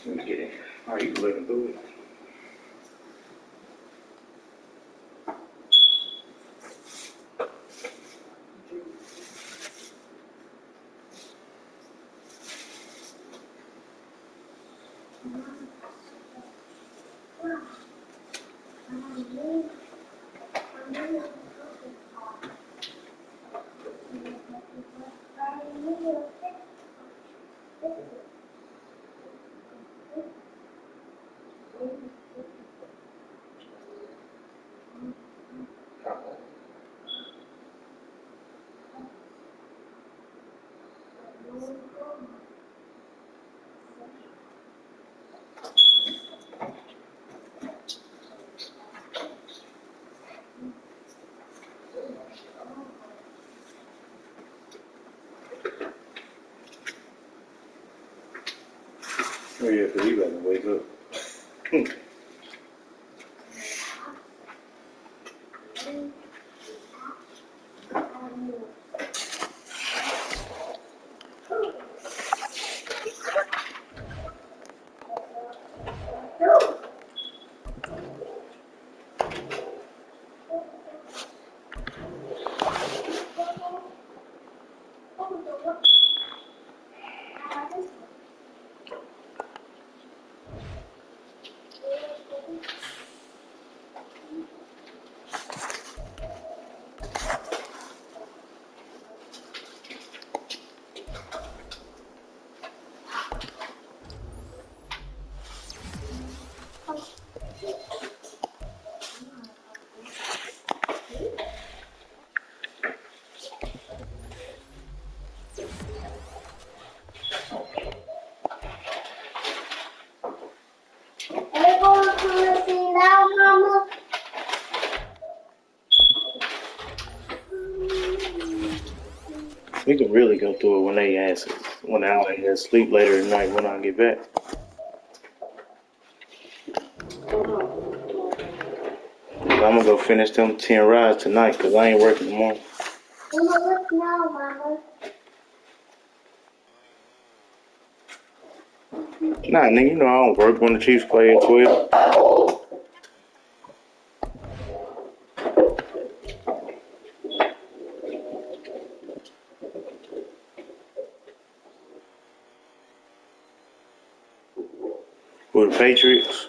[SPEAKER 3] Let me get it. All right, you can looking through it. Oh yeah, because you got to wake up.
[SPEAKER 6] Able to listen now, Mama.
[SPEAKER 3] We can really go through it when they ask us. When I sleep later at night when I get back. I'm gonna go finish them 10 rides tonight because I ain't working tomorrow.
[SPEAKER 6] Mama, look now, Mama.
[SPEAKER 3] Nah, nigga, you know I don't work when the Chiefs play at 12. With the Patriots.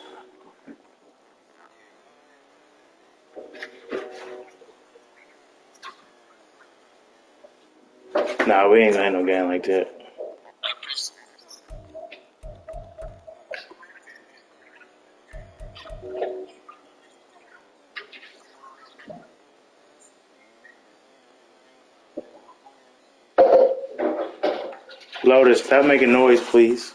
[SPEAKER 3] Nah, Nah, we ain't got no game like that. Lotus, stop making noise, please.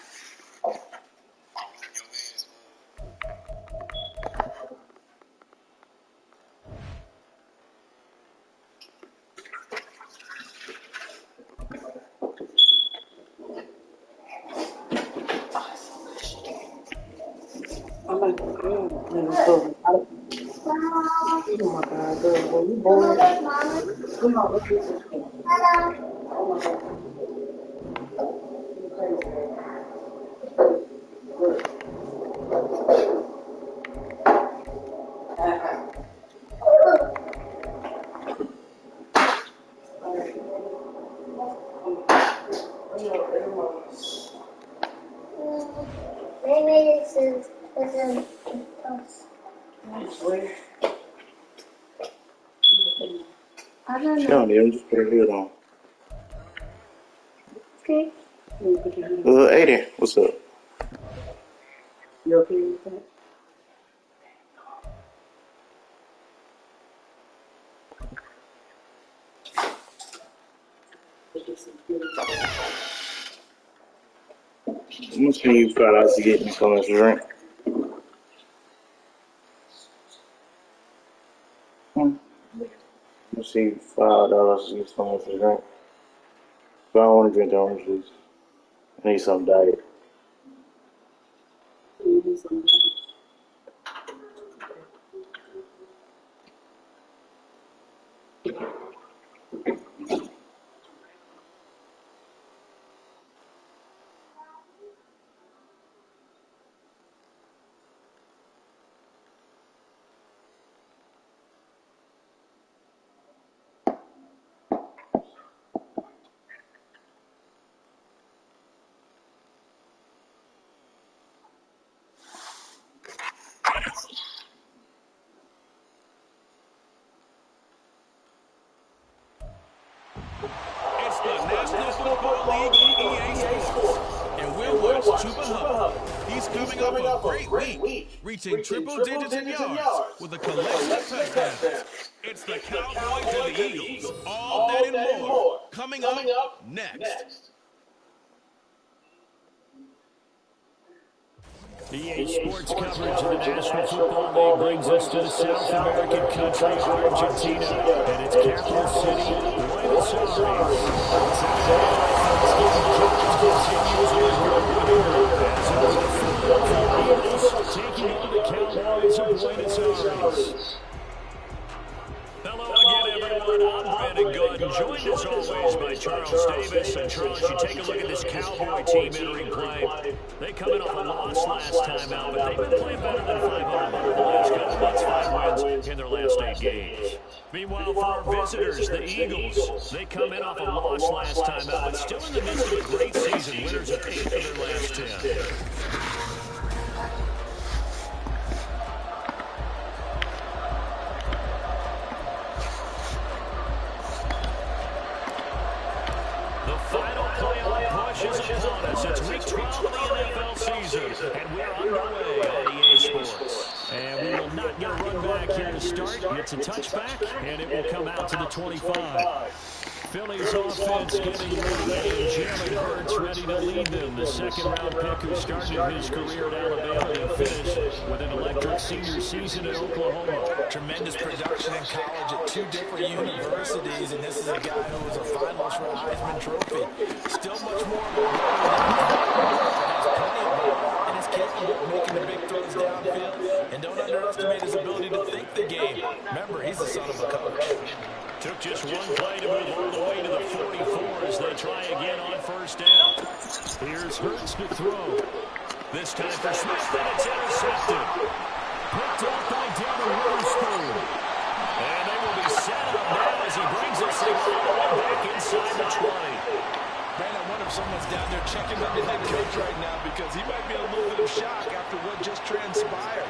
[SPEAKER 7] I'm like, oh my God, girl, were you bored? Come on, let's get this thing. Oh my God.
[SPEAKER 6] Maybe this is I don't
[SPEAKER 3] She
[SPEAKER 6] know.
[SPEAKER 3] don't even just put her hood on.
[SPEAKER 6] Okay.
[SPEAKER 3] Aiden, what's up?
[SPEAKER 7] You okay with that?
[SPEAKER 3] I'm gonna send you $5 to get me so much drink. I'm gonna send you $5 to get so much drink. But I don't want to drink the orange juice. I need some diet.
[SPEAKER 1] It's the National Football League on EA Sports. And we'll watch Chuba Hubbard. He's coming off a great week, reaching triple digits in yards with a collection of touchdowns. It's the Cowboys and the Eagles, all that and more, coming up next. EA Sports coverage of the National Football League brings us to the South American country of Argentina and its capital city, Buenos Aires. Taking on the Cowboys of Buenos Aires. Hello again, everyone. I'm Brandon Gunn, joined as always by Charles Davis. And Charles, you take a look at this Cowboy team entering play. They coming off a loss last time out, but they've been playing better than 500 over the last couple months. 5 wins in their last 8 games. Meanwhile, for our visitors, the Eagles, they come in off a loss last time out, but still in the midst of a great season. Winners of 8 of their last 10. It's week 12 of the NFL season, and we're underway on EA Sports. And we will not get a run back here to start. It's a touchback, and it will come out to the 25. Philly's offense getting ready, and Jalen Hurts ready to lead them. The second-round pick who started his career at Alabama and finished with an electric senior season at Oklahoma.
[SPEAKER 2] Tremendous production in college at 2 different universities, and this is a guy who was a finalist for a Heisman Trophy. Still much more of a has plenty of ball and is capable of making the big throws downfield. And don't underestimate his ability to think the game. Remember, he's the son of a coach.
[SPEAKER 1] Took just one play to move all the way to the 44 as they try again on first down. Here's Hurts to throw. This time for Smith, and it's intercepted. Picked up by Devin Witherspoon. And they will be set up now as he brings us all the way back inside the 20.
[SPEAKER 2] Man, I wonder if someone's down there checking on the head coach right now because he might be a little bit of shock after what just transpired.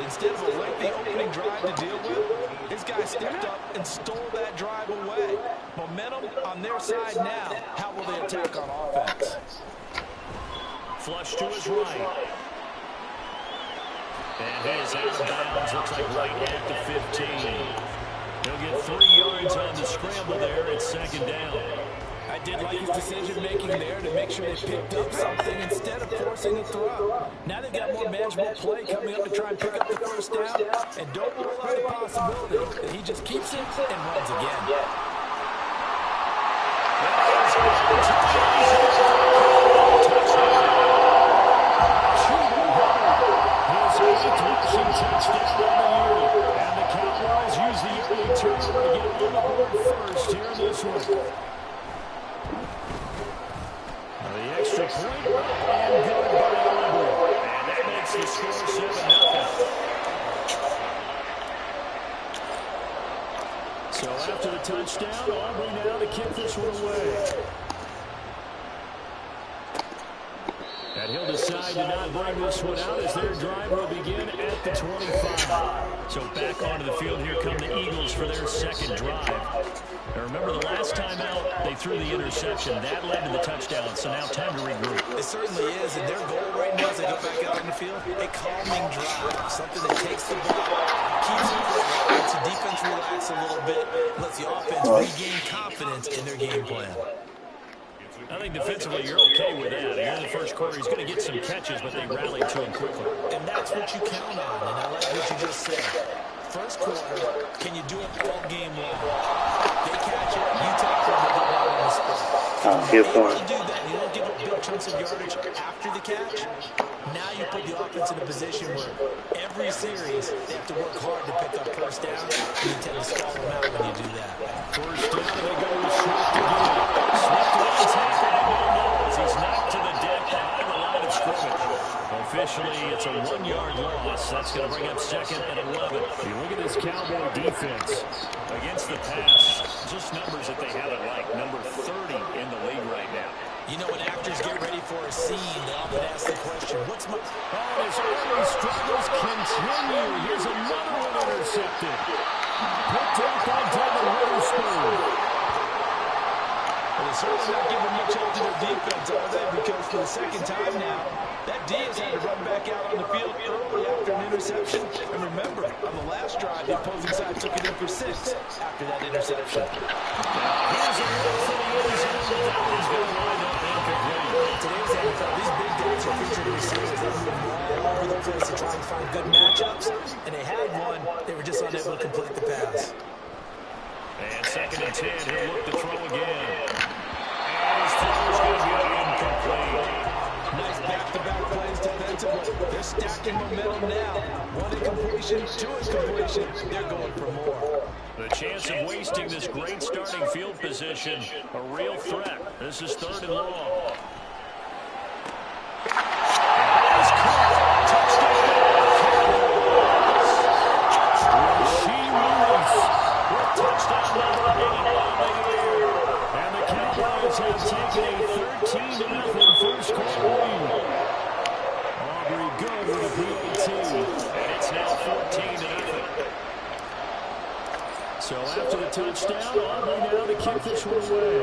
[SPEAKER 2] Instead of a lengthy opening drive to deal with, this guy stepped up and stole that drive away. Momentum on their side now. How will they attack on offense?
[SPEAKER 1] Flush to his right. And he is out of bounds. Looks like right at the 15. He'll get 3 yards on the scramble there. It's second down.
[SPEAKER 2] I did like his decision-making there to make sure they picked up something instead of forcing a throw. Now they've got more manageable play coming up to try and pick up the first down. And don't rule out the possibility that he just keeps it and runs again.
[SPEAKER 1] Touchdown on the year. And the Cowboys use the early turnover to get on the board first here in this one. The extra point, and good by Aubrey. And that makes the score 7-0. So after the touchdown, Aubrey now to kick this one away. And he'll decide to not bring this one out as their drive will begin at the 25. So back onto the field, here come the Eagles for their second drive. Now remember, the last time out, they threw the interception. That led to the touchdown, so now time to regroup.
[SPEAKER 2] It certainly is, and their goal right now as they go back out on the field, a calming drive, something that takes the ball, keeps it quiet, lets the defense relax a little bit, lets the offense regain confidence in their game plan.
[SPEAKER 1] I think defensively you're okay with that. In the first quarter, he's going to get some catches, but they rallied to him quickly.
[SPEAKER 2] And that's what you count on, and I like what you just said. First quarter, can you do it all game long? They catch it, you take them to get out on the spot. If you do that, you don't give up big chunks of yardage after the catch. Now you put the offense in a position where every series they have to work hard to pick up first down, and you tend to stall them out when you do that.
[SPEAKER 1] First down, and they go with Swift again. Swift wants half of the ball as he's knocked to the deck behind the line of scrimmage. Officially, it's a 1-yard loss. That's going to bring up second and 11. You look at this Cowboy defense against the pass. Just numbers that they have it like number 30 in the league right now.
[SPEAKER 2] You know, when actors get ready for a scene, they often ask the question, what's my...
[SPEAKER 1] Oh, his early struggles continue. Here's another one intercepted. Picked up by Devin Witherspoon.
[SPEAKER 2] Well, they're certainly not giving much help to their defense, are they? Because for the second time now, that D has had to run back out on the field early after an interception. And remember, on the last drive, the opposing side took it in for 6 after that interception.
[SPEAKER 1] Here's a look for the end zone. That one's going to wind up incomplete.
[SPEAKER 2] Today's NFL, these big guys are featured receivers. They move all over the place to try and find good matchups. And they had one. They were just unable to complete the pass.
[SPEAKER 1] And second and 10, he'll look to throw again. And his throw is going to be incomplete.
[SPEAKER 2] Nice back-to-back plays defensively. They're stacking momentum now. 1 incompletion, 2 incompletion. They're going for more.
[SPEAKER 1] The chance of wasting this great starting field position, a real threat. This is 3rd and long. Touchdown number 8 on the year. And the Cowboys have taken a 13-0 first quarter lead. Aubrey good with a PAT. And it's now 14-0. So after the touchdown, Aubrey now to kick this one away.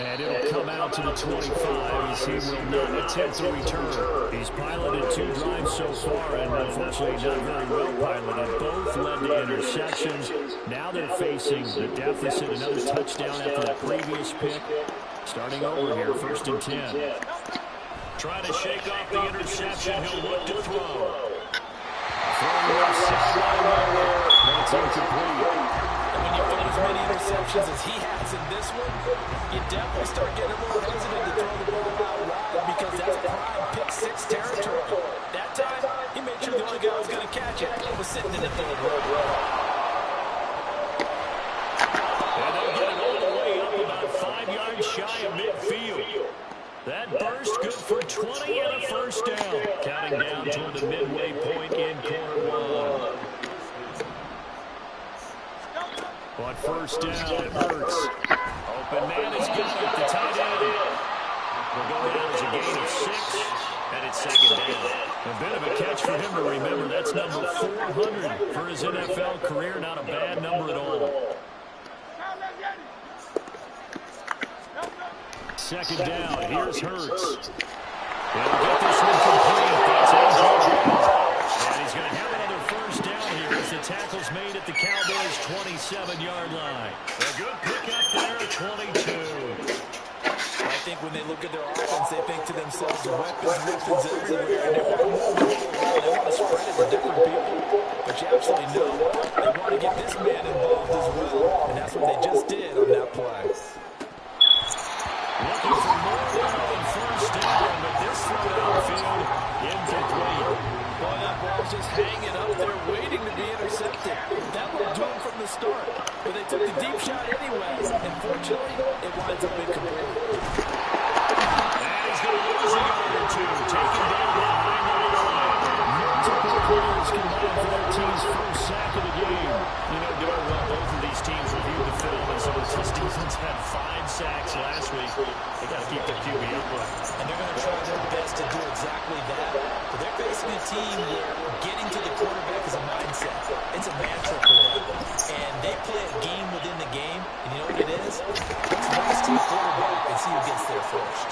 [SPEAKER 1] And it'll come out to the 25 as he will not attempt to return. He's piloted 2 drives so far, and unfortunately not very well piloted. Both led to interceptions. Now they're facing the deficit. Another touchdown after that previous pick. Starting over here, 1st and 10. Trying to shake off the interception. He'll look to throw. Throwing left sideline, but it's incomplete.
[SPEAKER 2] When you throw as many interceptions as he has in this one, you definitely start getting a little hesitant to throw the ball out wide because that's prime pick 6 territory. That time, he made sure the only guy who was going to catch it was sitting in the 3rd row.
[SPEAKER 1] And they'll get it all the way up about 5 yards shy of midfield. That burst good for 20 and a first down. Counting down toward the midway point in quarter 1. On first down, it hurts. Open man has got it, the tight end. We'll go down as a gain of 6. And it's second down. A bit of a catch for him to remember. That's number 400 for his NFL career. Not a bad number at all. Second down. Here's Hurts. He'll get this one complete. That's A.J. Brown. And he's going to have another first down here as the tackle's made at the Cowboys' 27-yard line. A good pickup there at 22.
[SPEAKER 2] I think when they look at their offense, they think to themselves, weapons everywhere. And they want to move the ball. They want to spread it to different people. But you absolutely know they want to get this man involved as well. And that's what they just did on that play.
[SPEAKER 1] Looking for more on first down, but this throw downfield incomplete.
[SPEAKER 2] Boy, that ball's just hanging up there, waiting to be intercepted. That will do it from the start. But they took the deep shot anyway. And fortunately, it winds up incomplete.
[SPEAKER 1] And he's going to lose a yard or two. Taken down the high line. Multiple players combined for their team's first sack of the game. You know, doing well, both of these teams reviewed the film, and so this defense had 5 sacks last week. They got to keep their QB upright.
[SPEAKER 2] And they're going to try their best to do exactly that. But they're facing a team where getting to the quarterback is a mindset. It's a mantra for them. And they play a game within the game. And you know what it is? Let's race to the quarterback and see who gets there first.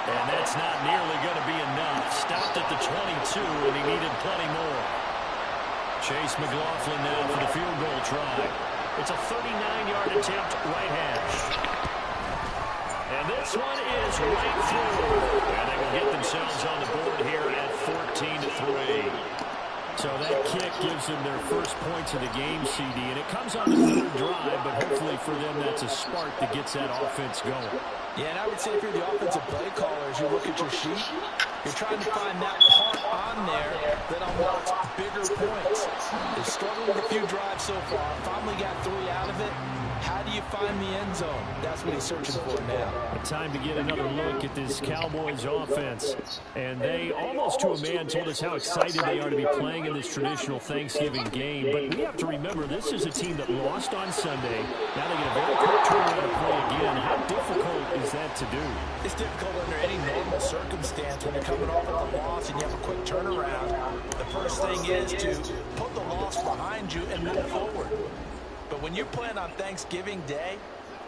[SPEAKER 1] And that's not nearly going to be enough. Stopped at the 22, and he needed plenty more. Chase McLaughlin now for the field goal try. It's a 39-yard attempt, right hash. And this one is right through. And they will get themselves on the board here at 14-3. So that kick gives them their first points of the game, CD. And it comes on the third drive, but hopefully for them that's a spark that gets that offense going.
[SPEAKER 2] Yeah, and I would say if you're the offensive play caller, as you look at your sheet, you're trying to find that part on there that unlocks bigger points. They've struggled with a few drives so far. Finally got 3 out of it. How do you find the end zone? That's what he's searching for now.
[SPEAKER 1] Time to get another look at this Cowboys offense. And they, almost to a man, told us how excited they are to be playing in this traditional Thanksgiving game. But we have to remember, this is a team that lost on Sunday. Now they get a very quick turnaround to play again. How difficult is that to do?
[SPEAKER 2] It's difficult under any normal circumstance when you're coming off of a loss and you have a quick turnaround. The first thing is to put the loss behind you and move forward. But when you're playing on Thanksgiving Day,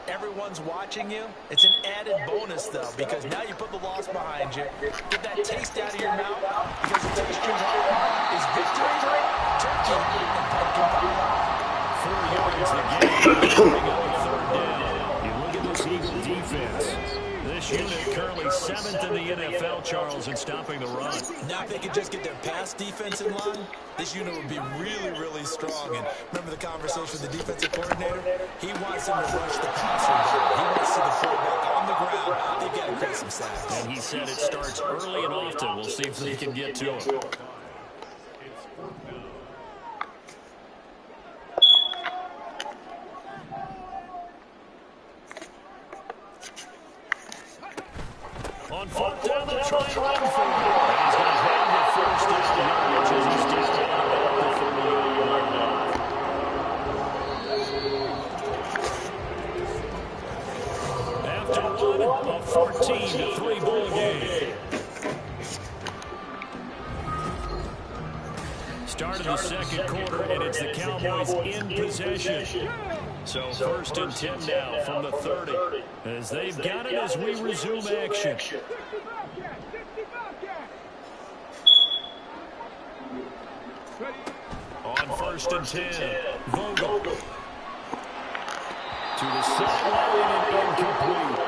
[SPEAKER 2] everyone's watching you. It's an added bonus, though, because now you put the loss behind you. Get that taste out of your mouth, because the taste you want is victory, turkey, and pumpkin pie.
[SPEAKER 1] 4 yards the game. Bring up a third down. You look at this Eagle defense. This unit currently 7th in the NFL, Charles, in stopping the run.
[SPEAKER 2] Now if they could just get their pass defense in line, this unit would be really, really strong. And remember the conversation with the defensive coordinator? He wants them to rush the passer down. He wants to see the quarterback on the ground. They've got to create some sacks.
[SPEAKER 1] And he said it starts early and often. We'll see if they can get to him. On fourth down, they'll try and run for it. And he's going to have the first down yardage as he's down at the 30-yard line. After one, a 14-3 ball game. Start of the second quarter, and it's the Cowboys in possession. So first and 10 now from the 30 as they've got it as we resume action. On first and 10, Vogel to the sideline and incomplete.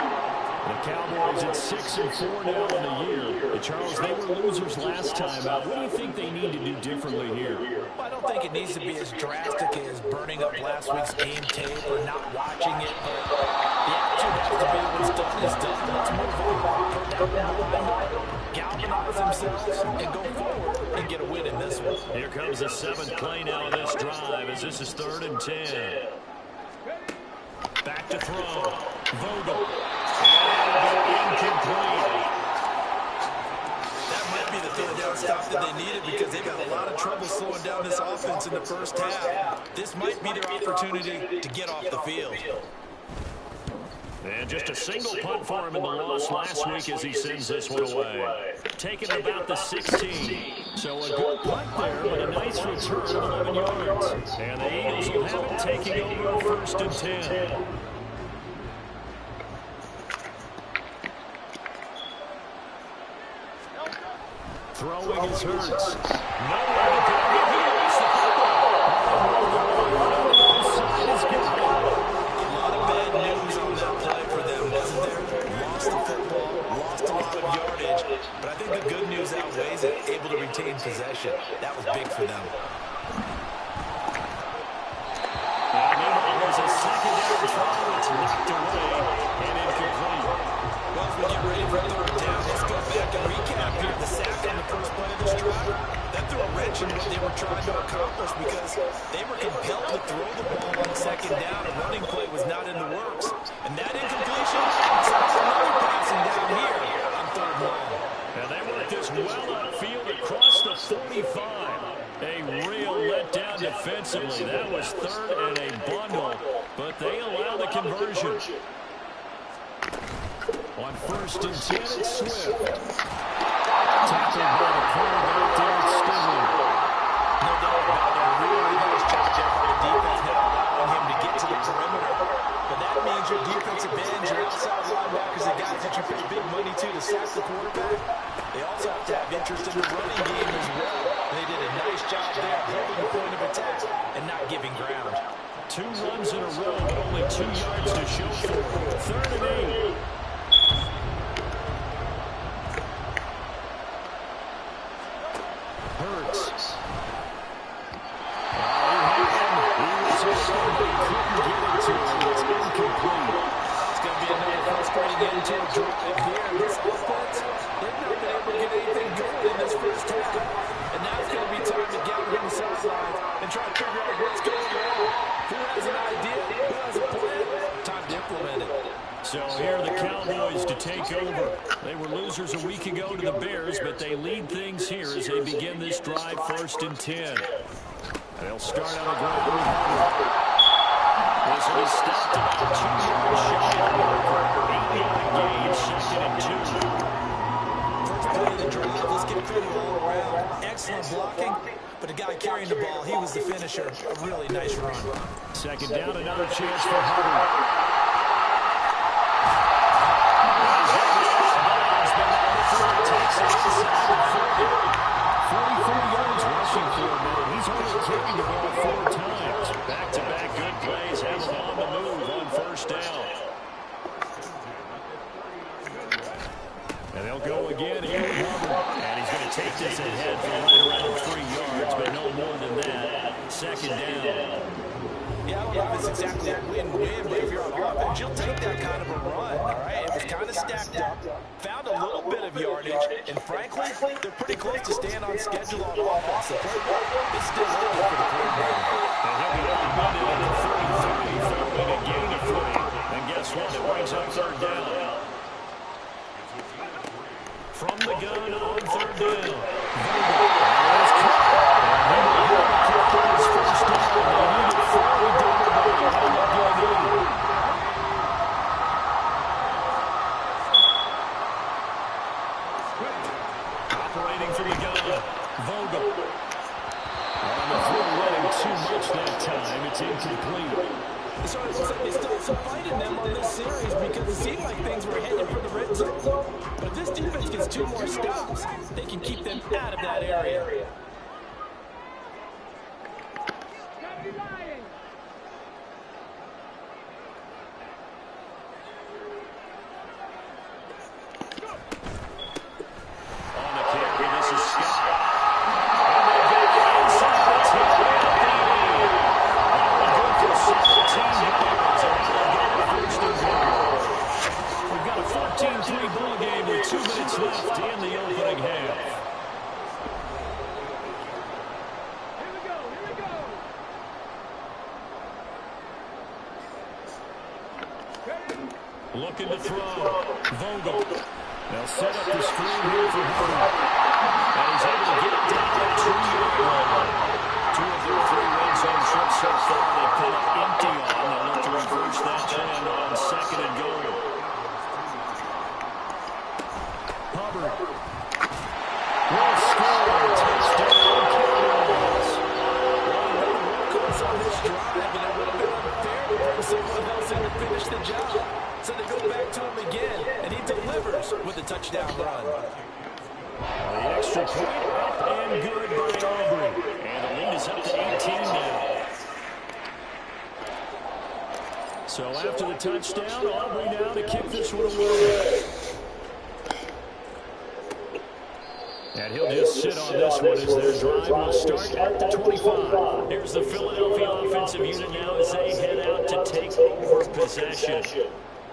[SPEAKER 1] The Cowboys at 6-4 now in the year. Charles, they were losers last time out. What do you think they need to do differently here?
[SPEAKER 2] Well, I don't think it needs to be as drastic as burning up last week's game tape or not watching it. But the attitude has to be what's done is done. Let's move on. Put down the line, galvanize themselves, and go forward and get a win in this one.
[SPEAKER 1] Here comes the 7th play now of this drive as this is 3rd and 10. Back to throw. Vogel. And incomplete.
[SPEAKER 2] That might be the third down stop that they needed because they've got a lot of trouble slowing down this offense in the first half. This might be their opportunity to get off the field.
[SPEAKER 1] And just a single punt for him in the loss last week as he sends this one away. Taking about the 16. So a good punt there, but a nice return of 11 yards. And the Eagles will have it taking over 1st and 10. Throwing is Hurts. Nowhere to go. He lost the football.
[SPEAKER 2] A lot of bad news on that play for them, wasn't there? Lost the football, lost a lot of yardage, but I think the good news outweighs it, able to retain possession. That was big for them.
[SPEAKER 1] And meanwhile, there's a second down try. It's knocked away and incomplete.
[SPEAKER 2] Well, as we get ready for 3rd down, let's go back and recap here. The sack on the first play of this drive, that threw a wrench in what they were trying to accomplish because they were compelled to throw the ball on 2nd down. A running play was not in the works. And that incompletion starts another passing down here on 3rd long.
[SPEAKER 1] And they work this well upfield across the 45. A real letdown defensively. That was 3rd and a bundle, but they allow the conversion. On 1st and 10, it's Swift. Tackled by the quarterback, Derek Stingley.
[SPEAKER 2] No doubt about it. A really nice job there by the defense now allowing him to get to the perimeter. But that means your defensive ends, your outside linebackers, the guys that you pay big money to sack the quarterback, they also have to have interest in the running game as well. They did a nice job there holding the point of attack and not giving ground.
[SPEAKER 1] 2 runs in a row, but only 2 yards to show for it. 3rd and 8. Hurts. It's incomplete.
[SPEAKER 2] It's going to be another frustrating end to a drive here. This offense, they've not been able to get anything going in this first half. And now it's going to be time to gather from the sidelines and try to figure out what's going on. Who has an idea? Who has a plan? Time to implement it.
[SPEAKER 1] So here are the Cowboys to take over. They were losers a week ago to the Bears, but they lead things here as they begin this drive 1st and 10. They'll start on the ground with Hubbard. This will be stopped about 2 yards shy of the marker. 8-yard gain, 2nd and 2.
[SPEAKER 2] First play of the drive, let's give credit all around. Excellent blocking, but the guy carrying the ball, he was the finisher. A really nice run.
[SPEAKER 1] 2nd down, another chance for Hubbard. Takes it inside 44 yards rushing for him. He's only carried the ball 4 times. Back-to-back good plays. Have him on the move on 1st down. And they'll go again here with Hubbard. And he's going to take this ahead for right around 3 yards, but no more than that. 2nd down.
[SPEAKER 2] Yeah, I don't know if it's exactly a win-win, but if you're on offense, you'll take that kind of a run, all right? It was kind of stacked up, found a little bit of yardage, and frankly, they're pretty close to staying on schedule on offense. The playbook is still open for the quarterback.
[SPEAKER 1] And he'll be outbunded at the 33, following a gain of 3. And guess what? It brings up 3rd down. From the gun on 3rd down. Operating from the gun, Vogel. On the throw, running too much that time. It's incomplete.
[SPEAKER 2] So it looks like they still fighting them on this series because it seemed like things were headed for the red zone. But if this defense gets 2 more stops, they can keep them out of that area.
[SPEAKER 1] Looking to throw. Vogel. They'll set up the screen here for Hubbard. And he's able to get it down to the 2-yard line. 2 of their 3 red zone trip so far. They've come up empty on. They'll look to reverse that trend on 2nd and goal. Hubbard will score. Touchdown, Cowboys.
[SPEAKER 2] Workhorse on this drive, and it would have been unfair to bring someone else in to finish the job. So they go back to him again, and he delivers with a touchdown run.
[SPEAKER 1] The extra point up and good by Aubrey. And the lead is up to 18 now. So after the touchdown, Aubrey now to kick this one away. And he'll just sit on this one as their drive will start at the 25. Here's the Philadelphia offensive unit now as they head out to take over possession.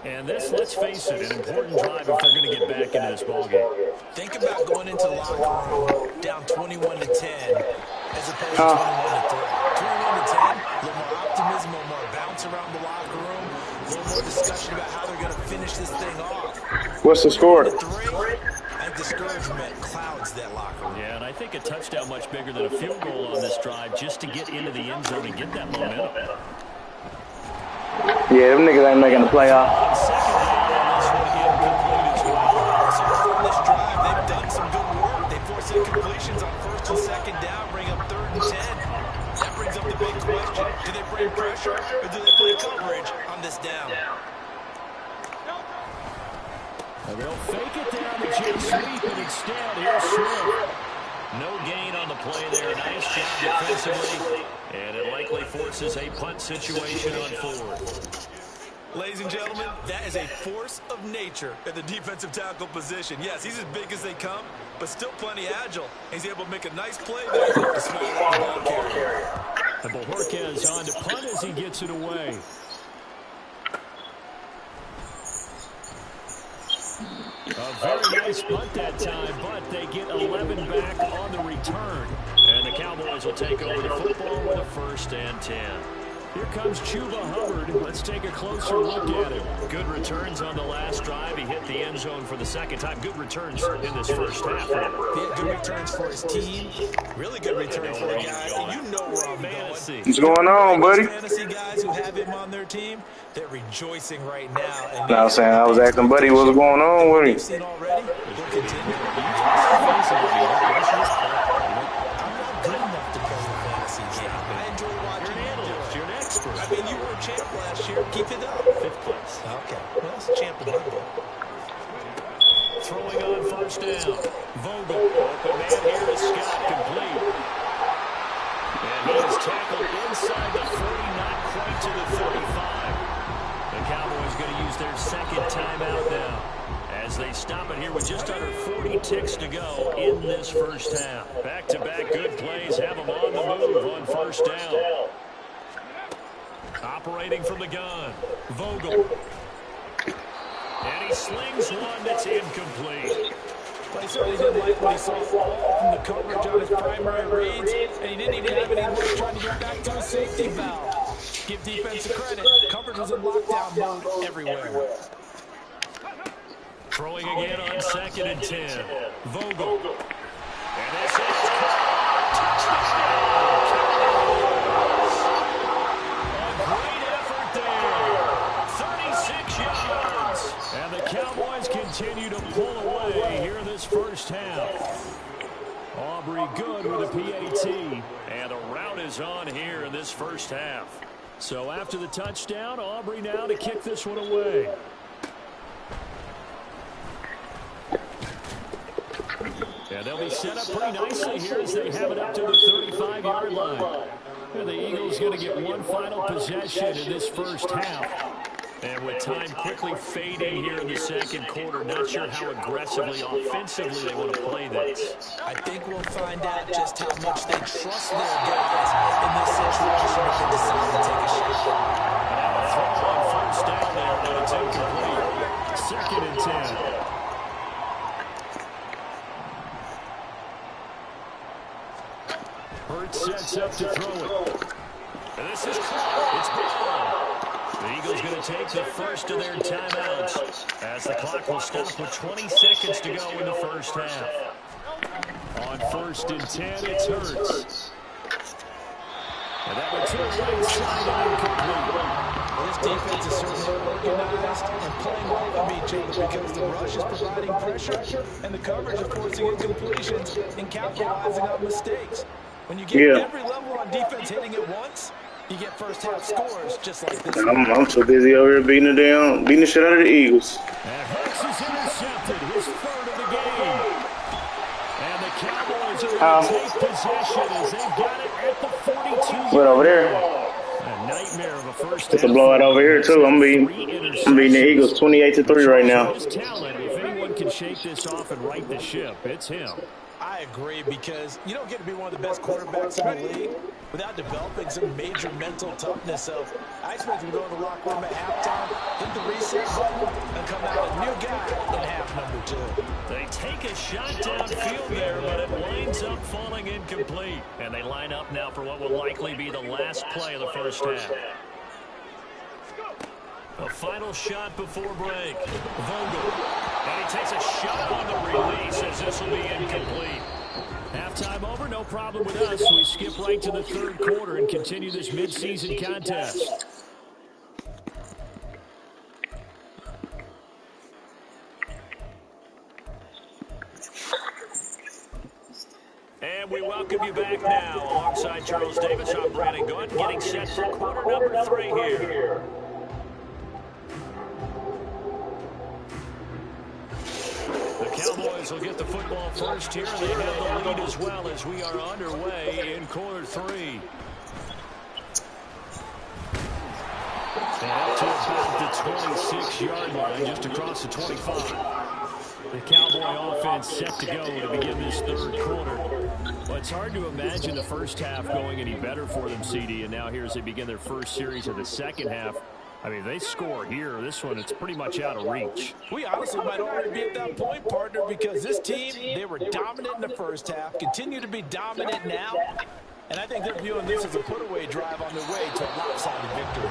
[SPEAKER 1] And this, let's face it, an important drive if they're going to get back into this ballgame.
[SPEAKER 2] Think about going into the locker room down 21 to 10 as opposed to 21 to 3. 21 to 10, a little more optimism, a little more bounce around the locker room, a little more discussion about how they're going to finish this thing off.
[SPEAKER 3] What's the score?
[SPEAKER 2] 3, and discouragement clouds that locker room.
[SPEAKER 1] Yeah, and I think a touchdown much bigger than a field goal on this drive just to get into the end zone and get that momentum.
[SPEAKER 3] Yeah, them niggas ain't making the playoff.
[SPEAKER 2] On this drive, they've done some good work. They force incompletions on 1st and 2nd down, bring up 3rd and 10. That brings up the big question. Do they bring pressure or do they play coverage on this down?
[SPEAKER 1] And they'll fake it down to jet sweep, and instead, here's Smith. No gain on the play there. Nice job defensively. And it likely forces a punt situation on 4th.
[SPEAKER 2] Ladies and gentlemen, that is a force of nature at the defensive tackle position. Yes, he's as big as they come, but still plenty agile. He's able to make a nice play there to smell out the ball carrier.
[SPEAKER 1] And Bojorquez on to punt as he gets it away. A very nice punt that time, but they get 11 back on the return. And the Cowboys will take over the football with a 1st and 10. Here comes Chuba Hubbard. Let's take a closer look at him. Good returns on the last drive. He hit the end zone for the 2nd time. Good returns in this first half.
[SPEAKER 2] Yeah, good returns for his team. Really good returns for a guy. And you know where I'm going.
[SPEAKER 3] What's going on, buddy?
[SPEAKER 2] Fantasy guys who have him on their team, they're rejoicing right now. And
[SPEAKER 3] I was saying, I was asking Buddy what's going on with him.
[SPEAKER 2] Seen already, we'll continue. I'm not good enough to play the fantasy game. I enjoy watching you do it.
[SPEAKER 1] You're an expert.
[SPEAKER 2] I mean, you were a champ last year. Keep it up.
[SPEAKER 1] 5th place.
[SPEAKER 2] Okay. Well, that's a champ in my book.
[SPEAKER 1] Throwing on 1st down. Vogel. Open man here is Scott, complete. And he is tackled inside the 40, not quite to the 35. The Cowboys going to use their 2nd timeout now as they stop it here with just under 40 ticks to go in this first half. Back-to-back good plays have them on the move on 1st down. Operating from the gun, Vogel. And he slings one that's incomplete.
[SPEAKER 2] But he certainly didn't like what he saw from the coverage on his primary reads, and he didn't even have any work trying to get back to his safety valve. Give defense a credit. Coverage was in lockdown mode everywhere.
[SPEAKER 1] Throwing again on 2nd and 10. Vogel. And this is and the Cowboys continue to pull away here in this first half. Aubrey good with a PAT. And a rout is on here in this first half. So after the touchdown, Aubrey now to kick this one away. And they'll be set up pretty nicely here as they have it up to the 35-yard line. And the Eagles going to get one final possession in this first half. And with time quickly fading here in the 2nd quarter, not sure how aggressively, offensively they want to play this.
[SPEAKER 2] I think we'll find out just how much they trust their guys in this situation if they decide to take a shot.
[SPEAKER 1] And a throw on 1st down there, but it's incomplete. 2nd and 10. Hurts sets up to throw it. And this is caught. It's ball. The Eagles going to take the first of their timeouts as the clock will stop with 20 seconds to go in the first half. On 1st and 10, it's Hurts. And that one to the right side and incomplete.
[SPEAKER 2] Well, this defense is certainly organized and playing off of each other because the rush is providing pressure and the coverage is forcing incompletions and capitalizing on mistakes. When you get every level on defense hitting at once, you get first half scores just like this.
[SPEAKER 3] I'm so busy over here beating the shit out of the Eagles.
[SPEAKER 1] And Hurts is intercepted, his third of the game. And the Cowboys are going to take possession as they've got it at the 42.
[SPEAKER 3] What over there?
[SPEAKER 1] A nightmare of a first
[SPEAKER 3] It's a blowout over here too. I'm beating the Eagles 28-3 right now.
[SPEAKER 1] His talent, if anyone can shake this off and right the ship, it's him.
[SPEAKER 2] I agree, because you don't get to be one of the best quarterbacks in the league without developing some major mental toughness. So I expect him to go to the locker room at halftime, hit the reset button, and come out a new guy in half number 2.
[SPEAKER 1] They take a shot downfield there, but it winds up falling incomplete. And they line up now for what will likely be the last play of the first half. A final shot before break. Vogel. And he takes a shot on the release as this will be incomplete. Halftime over, no problem with us. We skip right to the third quarter and continue this midseason contest. And we welcome you back now. Alongside Charles Davis, I'm Brandon Gunn, getting set for quarter number 3 here. The Cowboys will get the football first here. They have the lead as well as we are underway in quarter 3. And up to about the 26-yard line, just across the 25. The Cowboy offense set to go to begin this third quarter. Well, it's hard to imagine the first half going any better for them, CD. And now here as they begin their first series of the second half, I mean, they score here. This one, it's pretty much out of reach.
[SPEAKER 2] We honestly might already be at that point, partner, because this team, they were dominant in the first half, continue to be dominant now, and I think they're viewing this as a put-away drive on their way to a lopsided victory.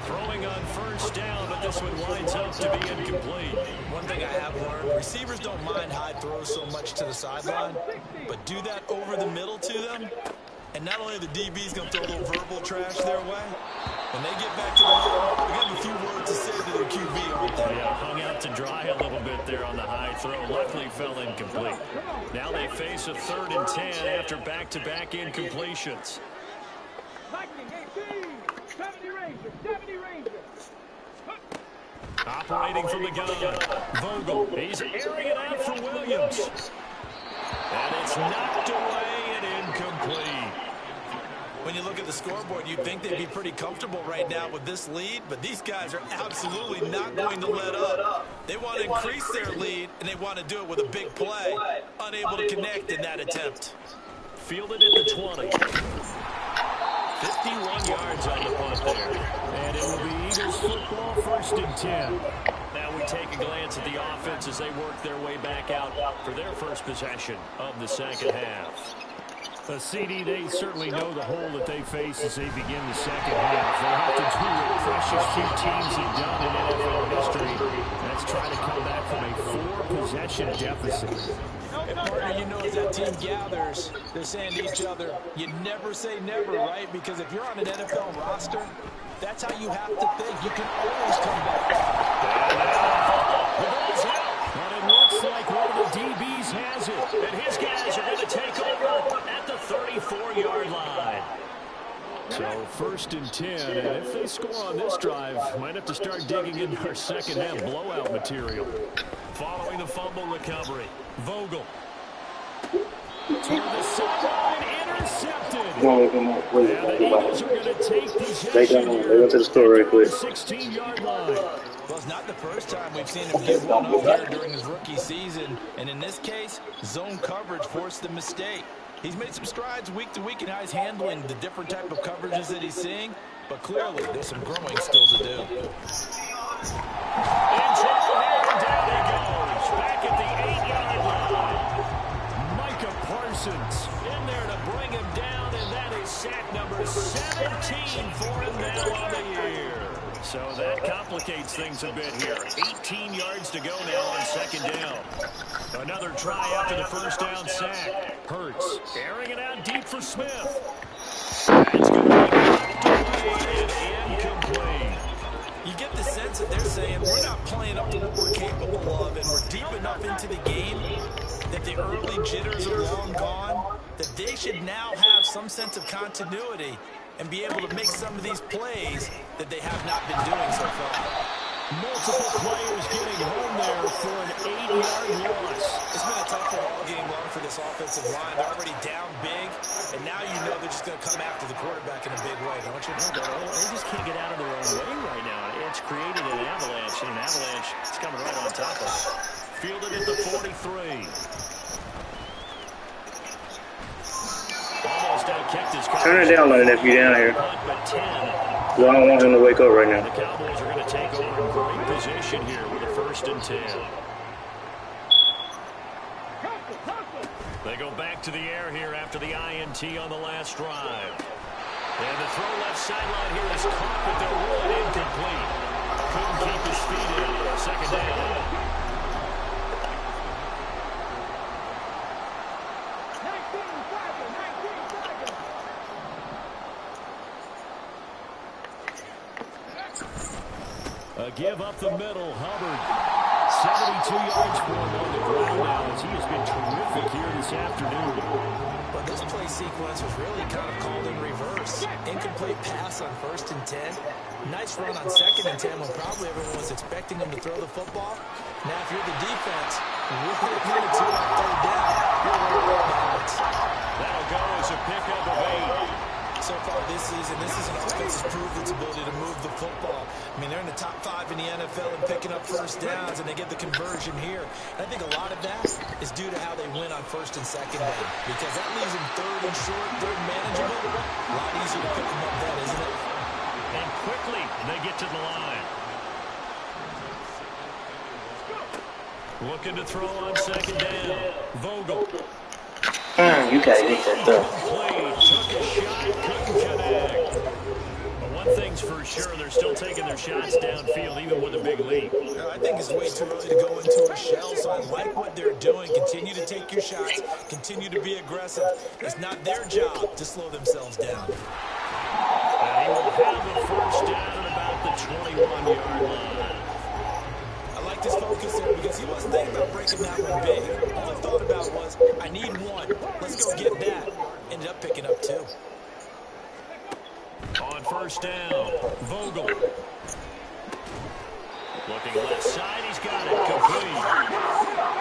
[SPEAKER 1] Throwing on first down, but this one winds up to be incomplete.
[SPEAKER 2] One thing I have learned, receivers don't mind high throws so much to the sideline, but do that over the middle to them, and not only are the DBs going to throw a little verbal trash their way, when they get back to the huddle, they have a few words to say to their QB, aren't they?
[SPEAKER 1] Yeah, hung out to dry a little bit there on the high throw. Luckily fell incomplete. Now they face a 3rd and 10 after back-to-back incompletions. Operating from the gun, Vogel. He's airing it out for Williams. And it's knocked away and incomplete.
[SPEAKER 2] When you look at the scoreboard, you'd think they'd be pretty comfortable right now with this lead, but these guys are absolutely not going to let up. They want to increase their lead, and they want to do it with a big play. Unable to connect in that attempt.
[SPEAKER 1] Fielded at the 20. 51 yards on the punt there. And it will be Eagles football, 1st and 10. Now we take a glance at the offense as they work their way back out for their first possession of the second half. The CD, they certainly know the hole that they face as they begin the second half. They have to do what precious few teams have done in NFL history. That's try to come back from a 4-possession deficit.
[SPEAKER 2] And partner, you know, as that team gathers, they're saying to each other, you never say never, right? Because if you're on an NFL roster, that's how you have to think. You can always come back.
[SPEAKER 1] The ball's out. But it looks like one of the DBs has it. And his guys are going to take over at the 34-yard line. So 1st and 10, and if they score on this drive, might have to start digging into our second half blowout material. Following the fumble recovery, Vogel. To the sideline, intercepted. And the Eagles are going to take possession here.
[SPEAKER 3] They went to the store right quick.
[SPEAKER 1] 16-yard line.
[SPEAKER 2] Well, it's not the first time we've seen him give one up here during his rookie season. And in this case, zone coverage forced the mistake. He's made some strides week to week in how he's handling the different type of coverages that he's seeing. But clearly, there's some growing still to do.
[SPEAKER 1] And down he goes. Back at the 8-yard line. Micah Parsons in there to bring him down. And that is sack number 17 for him now on the year. So that complicates things a bit here. 18 yards to go now on 2nd down. Another try after the first down sack. Hurts airing it out deep for Smith. and incomplete.
[SPEAKER 2] You get the sense that they're saying we're not playing up to what we're capable of, and we're deep enough into the game that the early jitters are long gone, that they should now have some sense of continuity and be able to make some of these plays that they have not been doing so far.
[SPEAKER 1] Multiple players getting home there for an 8-yard loss.
[SPEAKER 2] It's been a tough ball game long for this offensive line. They're already down big, and now you know they're just going to come after the quarterback in a big way, don't you?
[SPEAKER 1] They just can't get out of their own way right now. It's created an avalanche, and an avalanche is coming right on top of it. Fielded at the 43. Almost outkicked his coverage.
[SPEAKER 3] Turn it down, Leonard, if you're down here.
[SPEAKER 1] But 10.
[SPEAKER 3] Well, I don't want him to wake up right
[SPEAKER 1] The
[SPEAKER 3] now.
[SPEAKER 1] Cowboys are going to take over a great position here with a 1st and 10. They go back to the air here after the INT on the last drive. And the throw left sideline here is caught, but they're ruling incomplete. Couldn't keep his feet in. 2nd down. 19 seconds. A give up the middle. Hubbard, 72 yards for him on the ground now as he has been terrific here this afternoon.
[SPEAKER 2] But this play sequence was really kind of called in reverse. Incomplete pass on 1st and 10. Nice run on 2nd and 10 when probably everyone was expecting him to throw the football. Now, if you're the defense, really committed to on 3rd down, you're worried about balance.
[SPEAKER 1] That'll go as a pickup of 8.
[SPEAKER 2] So far this season, this is an offense that's proved its ability to move the football. I mean, they're in the top 5 in the NFL and picking up 1st downs, and they get the conversion here. And I think a lot of that is due to how they win on 1st and 2nd down, because that leaves them 3rd and short, 3rd manageable. A lot easier to pick them up then, isn't it?
[SPEAKER 1] And quickly, they get to the line. Looking to throw on 2nd down. Vogel.
[SPEAKER 3] You gotta get that stuff.
[SPEAKER 1] Took a shot, couldn't connect. But one thing's for sure, they're still taking their shots downfield, even with a big lead.
[SPEAKER 2] I think it's way too early to go into a shell, so I like what they're doing. Continue to take your shots. Continue to be aggressive. It's not their job to slow themselves down.
[SPEAKER 1] And he will have a 1st down at about the 21-yard line.
[SPEAKER 2] I like his focus there because he wasn't thinking about breaking that one big. All he thought about was, I need 1. Let's go get that. Ended up picking up 2.
[SPEAKER 1] On 1st down, Vogel. Looking left side, he's got it complete.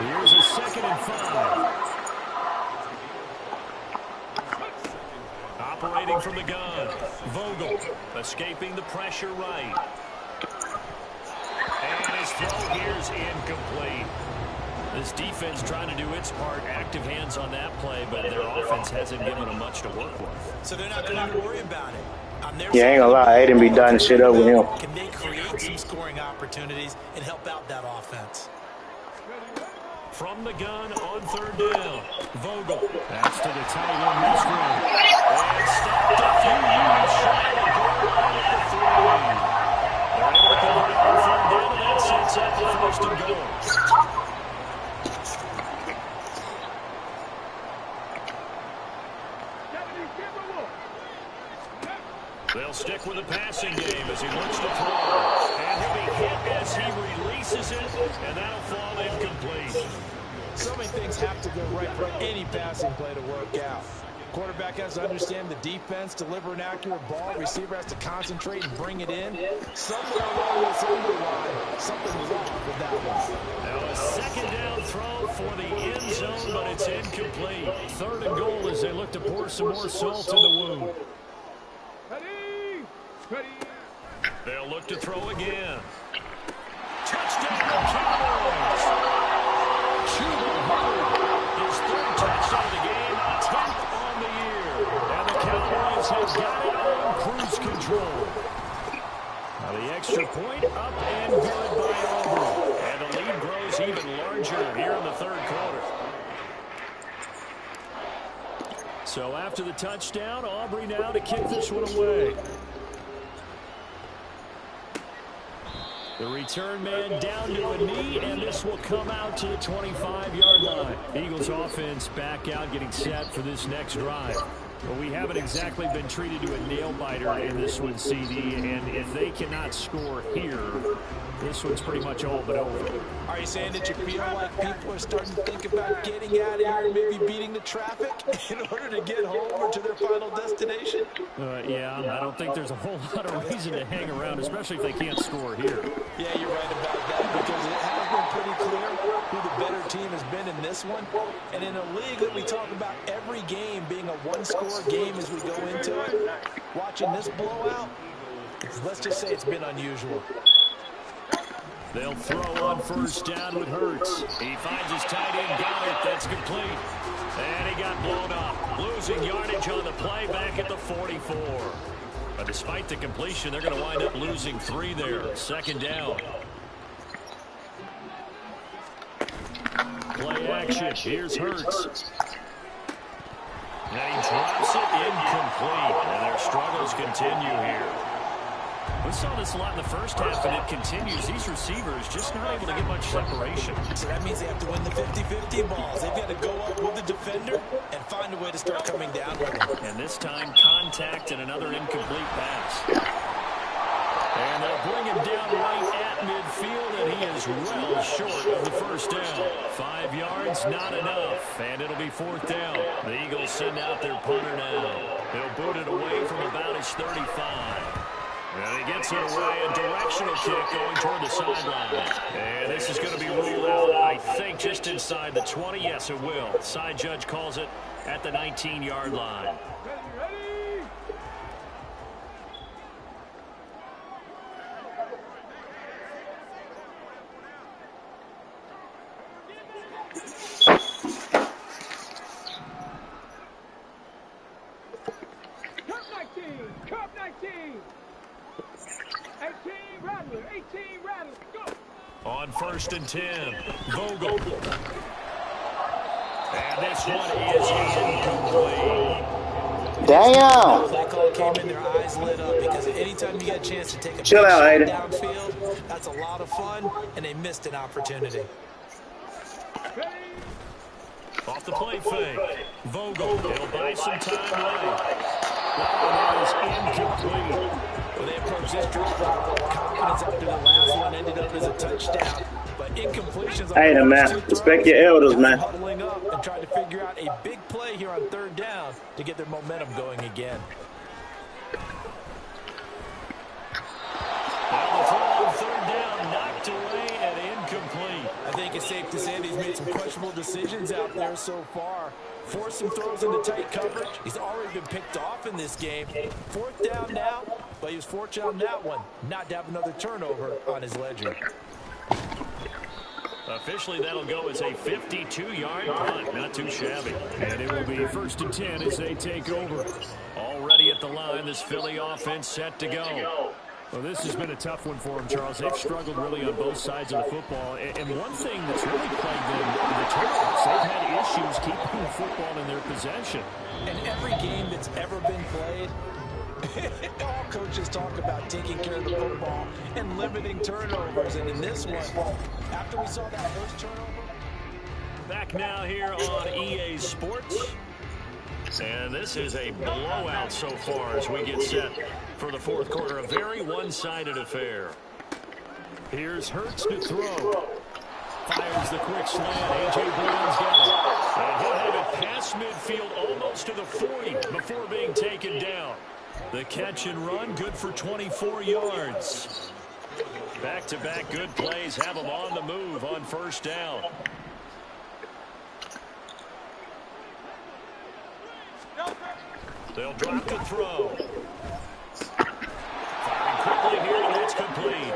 [SPEAKER 1] Here's a 2nd and 5. Operating from the gun, Vogel escaping the pressure right. And his throw here's incomplete. This defense trying to do its part, active hands on that play, but their offense hasn't given them much to work with.
[SPEAKER 2] So they're not going to worry about it.
[SPEAKER 3] Yeah, I ain't gonna lie, I didn't be done shit up with him.
[SPEAKER 2] Can they create some scoring opportunities and help out that offense?
[SPEAKER 1] From the gun on 3rd down, Vogel. That's to the tight end, Nystrom. And stopped a few yards shy of the goal line at the 3. They're able to convert it on 3rd down, and that sets up the 1st and goal. They'll stick with the passing game as he looks to throw. And he'll be hit as he releases it, and that'll fall incomplete.
[SPEAKER 2] So many things have to go right for any passing play to work out. Quarterback has to understand the defense, deliver an accurate ball. Receiver has to concentrate and bring it in. Somewhere along this line, something was off with that one.
[SPEAKER 1] Now a 2nd down throw for the end zone, but it's incomplete. 3rd and goal as they look to pour some more salt in the wound. They'll look to throw again. Touchdown, Cowboys! Chuba Hubbard, his 3rd touchdown of the game, 10th on the year. And the Cowboys have got it on cruise control. Now the extra point up and good by Auburn. And the lead grows even larger here in the 3rd quarter. So after the touchdown, Aubrey now to kick this one away. The return man down to a knee, and this will come out to the 25-yard line. Eagles offense back out, getting set for this next drive. Well, we haven't exactly been treated to a nail-biter in this one, CD, and if they cannot score here, this one's pretty much all but over.
[SPEAKER 2] Are you saying that you feel like people are starting to think about getting out of here and maybe beating the traffic in order to get home or to their final destination?
[SPEAKER 1] Yeah, I don't think there's a whole lot of reason to hang around, especially if they can't score here.
[SPEAKER 2] Yeah, you're right about that, because it has been pretty clear who the better team has been in this one. And in a league that we talk about every game being a one-score game as we go into it, watching this blowout, let's just say it's been unusual.
[SPEAKER 1] They'll throw on first down with Hurts. He finds his tight end, got it. That's complete. And he got blown up. Losing yardage on the play back at the 44. But despite the completion, they're going to wind up losing 3 there. Second down. Play action. Here's Hurts. And he drops it incomplete. And their struggles continue here. We saw this a lot in the first half, and it continues. These receivers just not able to get much separation.
[SPEAKER 2] So that means they have to win the 50-50 balls. They've got to go up with the defender and find a way to start coming down with him.
[SPEAKER 1] And this time, contact and another incomplete pass. And they'll bring him down right at midfield, and he is well short of the first down. 5 yards, not enough, and it'll be 4th down. The Eagles send out their punter now. They'll boot it away from about his 35. And he gets it away, a directional kick going toward the sideline. And this is going to be ruled out, I think, just inside the 20. Yes, it will. Side judge calls it at the 19-yard line.
[SPEAKER 4] Ready? Cup 19! Cup 19! 18 Rattler! 18 Rattler! Go!
[SPEAKER 1] On 1st and 10, Vogel. And this one is incomplete.
[SPEAKER 3] Damn!
[SPEAKER 2] Play call came in, their eyes lit up, because anytime you get a chance to take a big
[SPEAKER 3] Chill out,
[SPEAKER 2] shot
[SPEAKER 3] Aiden.
[SPEAKER 2] downfield, that's a lot of fun, and they missed an opportunity.
[SPEAKER 4] Ready?
[SPEAKER 1] Off the play fake. Vogel. It'll buy some time right. That one is incomplete.
[SPEAKER 2] When they approached this drive, confidence after the last one ended up as a touchdown. But incompletions on
[SPEAKER 3] Hey,
[SPEAKER 2] the
[SPEAKER 3] man.
[SPEAKER 2] first 2
[SPEAKER 3] Respect
[SPEAKER 2] throws,
[SPEAKER 3] your elders, man.
[SPEAKER 2] huddling up and trying to figure out a big play here on 3rd down to get their momentum going again.
[SPEAKER 1] Well, the throw on 3rd down knocked away and incomplete.
[SPEAKER 2] I think it's safe to say that he's made some questionable decisions out there so far. Forced some throws into tight coverage. He's already been picked off in this game. 4th down now, but he was fortunate on that one not to have another turnover on his ledger.
[SPEAKER 1] Officially, that'll go as a 52-yard punt. Not too shabby. And it will be 1st and 10 as they take over. Already at the line, this Philly offense set to go. Well, this has been a tough one for them, Charles. They've struggled really on both sides of the football. And one thing that's really plagued them in the turnovers, they've had issues keeping the football in their possession.
[SPEAKER 2] And every game that's ever been played, all coaches talk about taking care of the football and limiting turnovers. And in this one, after we saw that first turnover.
[SPEAKER 1] Back now here on EA Sports. And this is a blowout so far as we get set for the 4th quarter. A very one-sided affair. Here's Hurts to throw. Fires the quick slant. A.J. Brown's got it. And he'll have it past midfield almost to the 40 before being taken down. The catch and run, good for 24 yards. Back-to-back good plays have them on the move on 1st down. They'll drop the throw. Firing quickly here, and it's complete.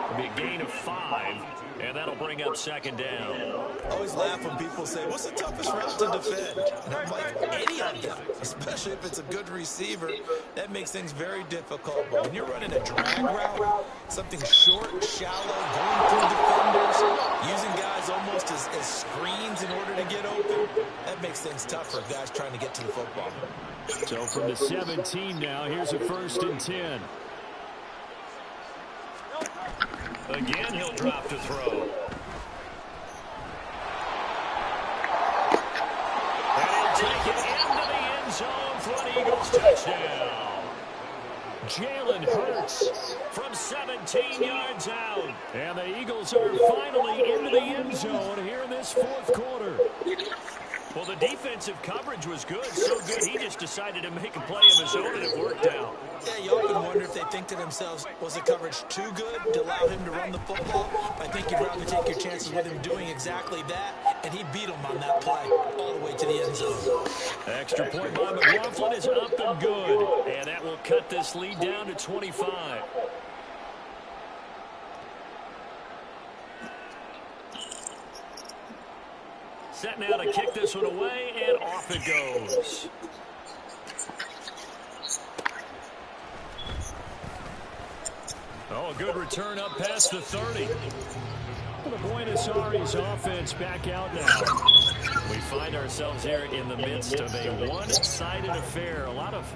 [SPEAKER 1] It'll be a gain of 5, and that'll bring up 2nd down.
[SPEAKER 2] I always laugh when people say, what's the toughest route to defend? And I'm like, any of them, especially if it's a good receiver. That makes things very difficult. But when you're running a drag route, something short, shallow, going through defenders, using guys almost as screens in order to get open, that makes things tough for guys trying to get to the football.
[SPEAKER 1] So from the 17 now, here's a 1st and 10. Again, he'll drop to throw. And he'll take it into the end zone. touchdown. Jalen Hurts from 17 yards out. And the Eagles are finally into the end zone here in this fourth quarter. Well, the defensive coverage was good, so good he just decided to make a play of his own, and it worked out.
[SPEAKER 2] Yeah, you often wonder if they think to themselves, was the coverage too good to allow him to run the football? I think you'd rather take your chances with him doing exactly that, and he beat him on that play all the way to the end zone.
[SPEAKER 1] Extra point by McLaughlin is up and good, and that will cut this lead down to 25. Set now to kick this one away, and off it goes. Oh, a good return up past the 30. The Buenos Aires offense back out now. We find ourselves here in the midst of a one-sided affair. A lot of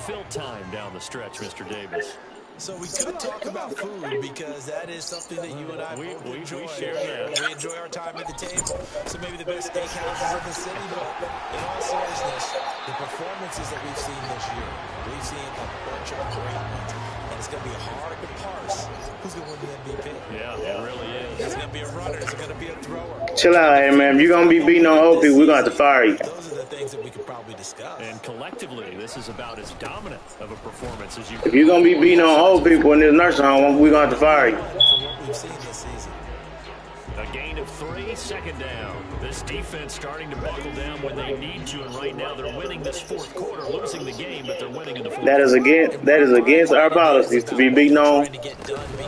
[SPEAKER 1] fill time down the stretch, Mr. Davis.
[SPEAKER 2] So we could talk about food because that is something that you and I both enjoy.
[SPEAKER 1] We share that.
[SPEAKER 2] We enjoy our time at the table. So maybe the best steakhouses in the city, but in all seriousness, the performances that we've seen this year, we've seen a bunch of great ones. And it's going to be hard to parse who's going to win the MVP.
[SPEAKER 1] Yeah, it really is.
[SPEAKER 2] Is it going to be a runner? Is it going to be a thrower?
[SPEAKER 3] Chill out, hey, man. If you're going to be beating on old people, we're going to have to fire you.
[SPEAKER 2] Those are the things that we could probably discuss.
[SPEAKER 1] And collectively, this is about as dominant of a performance as you can.
[SPEAKER 3] If you're going to be beating on old people in this nursing home, we're going to have to fire you.
[SPEAKER 2] For what we've seen this season.
[SPEAKER 1] A gain of 3, second down. This defense starting to buckle down when they need to, and right now they're winning this fourth quarter, losing the game, but they're winning in the fourth.
[SPEAKER 3] That is against our policies to be beating on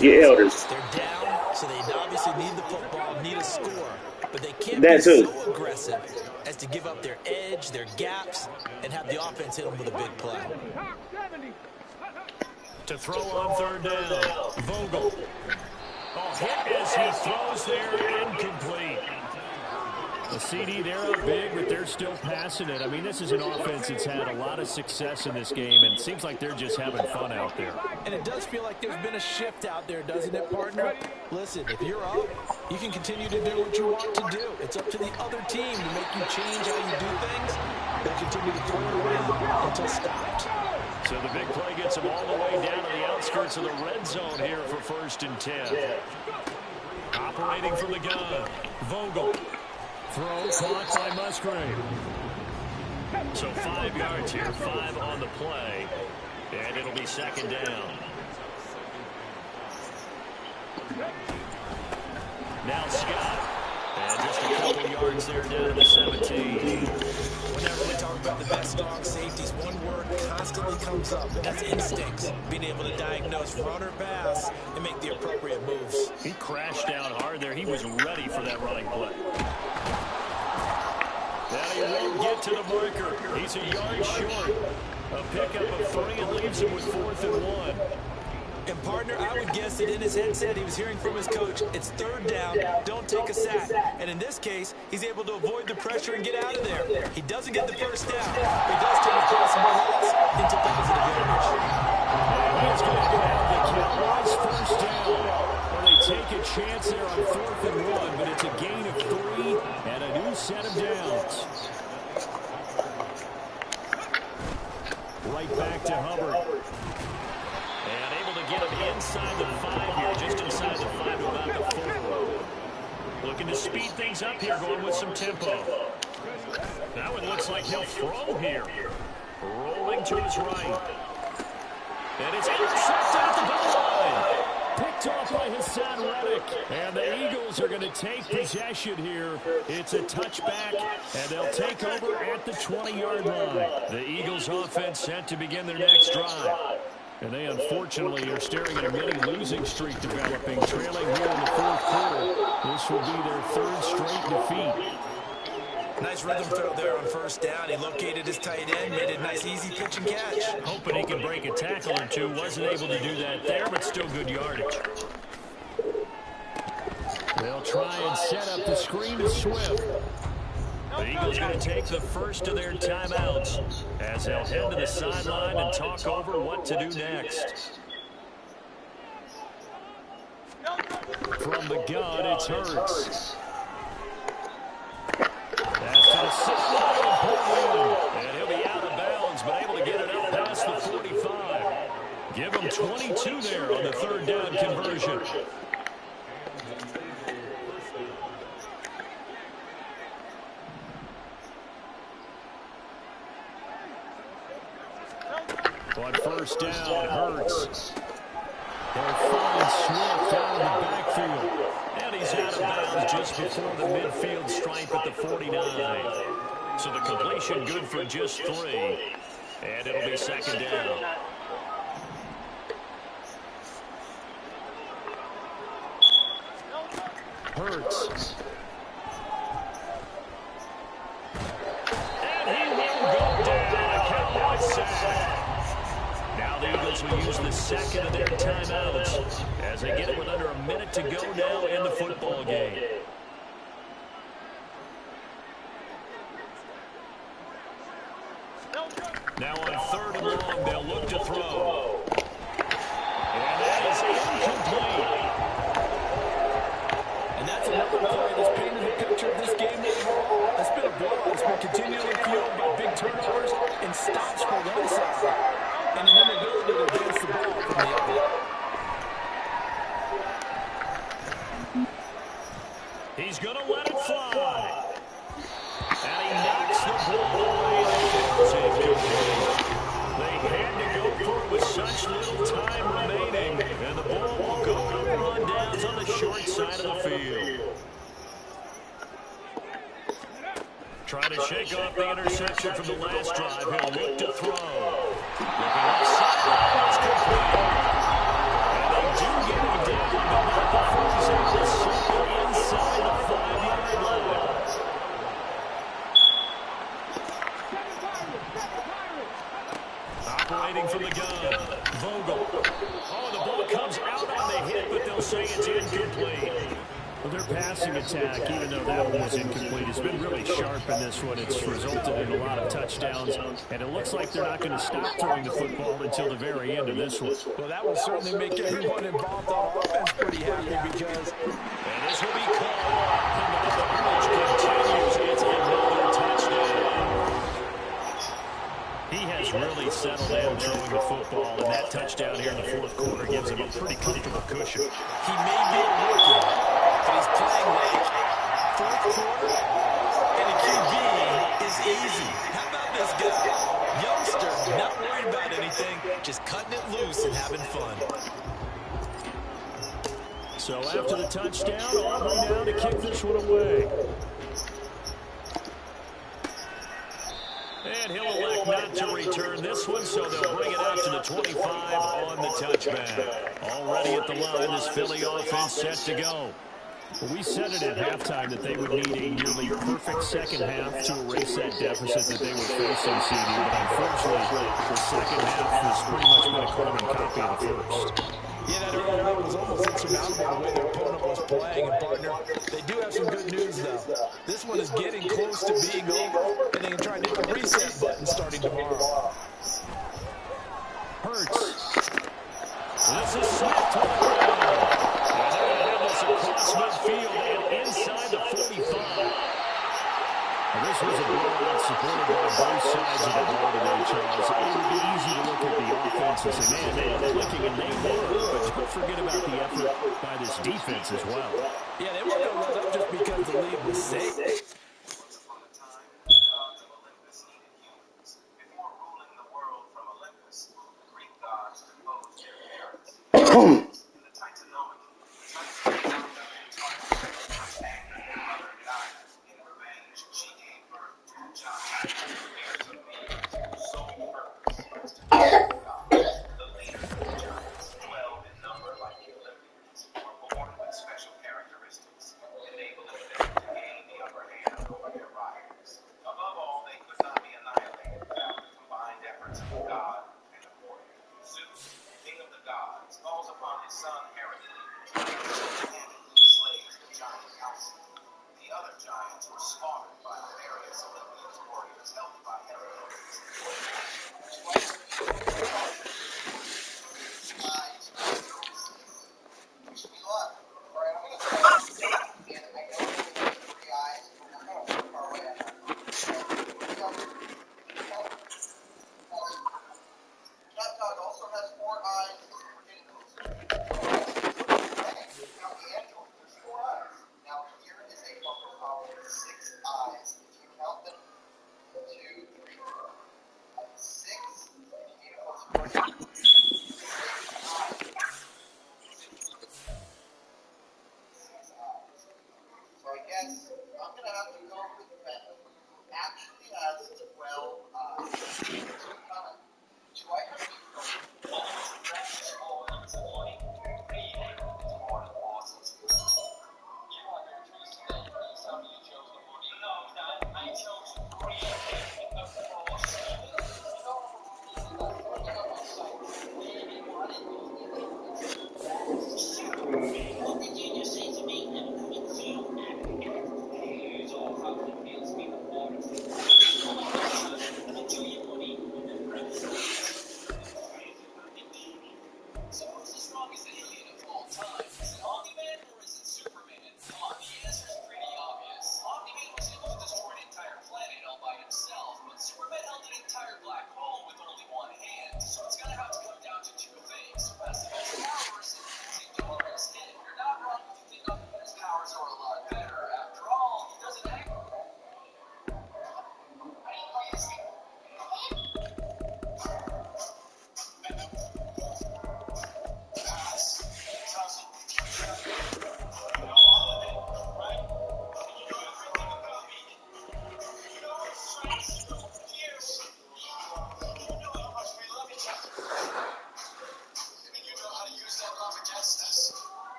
[SPEAKER 3] your elders.
[SPEAKER 2] They're down, so they obviously need the football, need a score, but they can't
[SPEAKER 3] That
[SPEAKER 2] be
[SPEAKER 3] too.
[SPEAKER 2] so aggressive as to give up their edge, their gaps, and have the offense hit them with a big play.
[SPEAKER 1] To throw on third down, Vogel. Oh, hit as he throws there, incomplete. The CD, they're up big, but they're still passing it. I mean, this is an offense that's had a lot of success in this game, and it seems like they're just having fun out there.
[SPEAKER 2] And it does feel like there's been a shift out there, doesn't it, partner? Listen, if you're up, you can continue to do what you want to do. It's up to the other team to make you change how you do things. They continue to throw it around until stopped.
[SPEAKER 1] So the big play gets them all the way down to the outskirts of the red zone here for 1st and 10. Operating from the gun, Vogel. Throw caught by Musgrave. So 5 yards here, 5 on the play. And it'll be second down. Now Scott. And just a couple yards there down to the 17.
[SPEAKER 2] Whenever we talk about the best strong safeties, one word constantly comes up, and that's instincts. Being able to diagnose run or pass and make the appropriate moves.
[SPEAKER 1] He crashed down hard there. He was ready for that running play. Now he won't get to the marker. He's a yard short. A pickup of 3 and leaves him with 4th and 1.
[SPEAKER 2] And partner, I would guess that in his headset he was hearing from his coach, it's third down, don't take a sack. And in this case, he's able to avoid the pressure and get out of there. He doesn't get the first down, but he does turn a possible loss into positive yardage.
[SPEAKER 1] He's going to have the Cowboys first down. Well, they take a chance there on 4th and 1, but it's a gain of 3 and a new set of downs. Right back to Hubbard. And able to get him inside the 5 here, just inside the 5 to about the 4. Looking to speed things up here, going with some tempo. That one looks like he'll throw here. Rolling to his right. And it's intercepted at the goal line. Picked off by Hassan Reddick. And the Eagles are going to take possession here. It's a touchback, and they'll take over at the 20-yard line. The Eagles offense set to begin their next drive. And they, unfortunately, are staring at a mini-losing streak developing, trailing here in the 4th quarter. This will be their 3rd straight defeat.
[SPEAKER 2] Nice rhythm throw there on first down. He located his tight end, made a nice easy pitch and catch.
[SPEAKER 1] Hoping he can break a tackle or two. Wasn't able to do that there, but still good yardage. They'll try and set up the screen to Swift. The Eagles going to take the first of their timeouts as they'll head to the sideline and talk over what to do next. From the gun, it's Hurts. Pass to the sideline, and he'll be out of bounds, but able to get it up of 22 there on the third down conversion. On first down, Hurts. They'll find Swift out of the backfield. And he's out of bounds just before the midfield stripe at the 49. So the completion good for just 3. And it'll be second down. Hurts. And he will go down. A Cowboy sack. Now the Eagles will use the second of their timeouts as they get it with under a minute to go now in the football game. Now on third and long, they'll look to throw. And that is incomplete. And that's another play that's painted the picture of this game overall. It's been a blowout. It's been continually fueled by big turnovers and stops for one side and an inability to advance the ball from the other. He's going to let it fly. And he knocks the ball away. They had to go for it with such little time remaining. And the ball will go over on downs on the short side of the field. Trying to shake off the interception from the last drive. He'll look to throw. Looking outside. It's complete. And they do get him down, but not before he's able to slip it inside the 5-yard line. Operating from the gun. Vogel. Oh, the ball comes out on the hit, but they'll say it's incomplete. Well, their passing attack, even though that one was incomplete, has been really sharp in this one. It's resulted in a lot of touchdowns, and it looks like they're not going to stop throwing the football until the very end of this one. Well, that will certainly make everyone involved on offense pretty happy because... And this will be called. And the coverage continues. It's another touchdown. He has really settled down throwing the football, and that touchdown here in the fourth quarter gives him a pretty comfortable cushion. He may be a rookie, but he's playing late. Fourth quarter, and a QB is easy. How about this guy? Youngster, not worried about anything, just cutting it loose and having fun. So after the touchdown, Aubrey now to kick this one away. And he'll elect not to return this one, so they'll bring it out to the 25 on the touchback. Already at the line, this Philly offense set to go. Well, we said it at halftime that they would need a nearly perfect second half to erase that deficit that they were facing, CD. But unfortunately, the second half has pretty much been a carbon copy of the first. Yeah, that early lead was almost insurmountable the way their opponent was playing. And, partner, they do have some good news, though. This one is getting close to being over, and they can try to hit the reset button starting tomorrow. Hurts. This is Swift to the ground. And they're going to have this across midfield and inside the 45. And this was a blowout supported by both sides of the ball today, Charles. It would be easy to look at the offense and say, man, they were clicking and they were. But don't forget about the effort by this defense as well. Yeah, they weren't going to let up just because the lead was safe.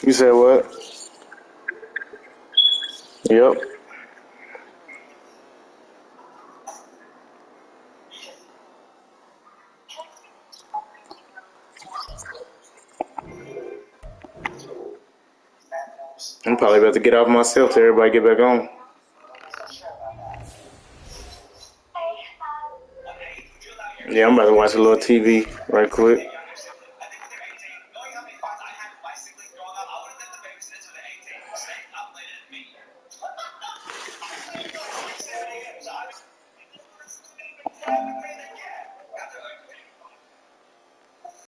[SPEAKER 3] You said what? Yep. I'm probably about to get off myself till everybody get back on. Yeah, I'm about to watch a little TV right quick.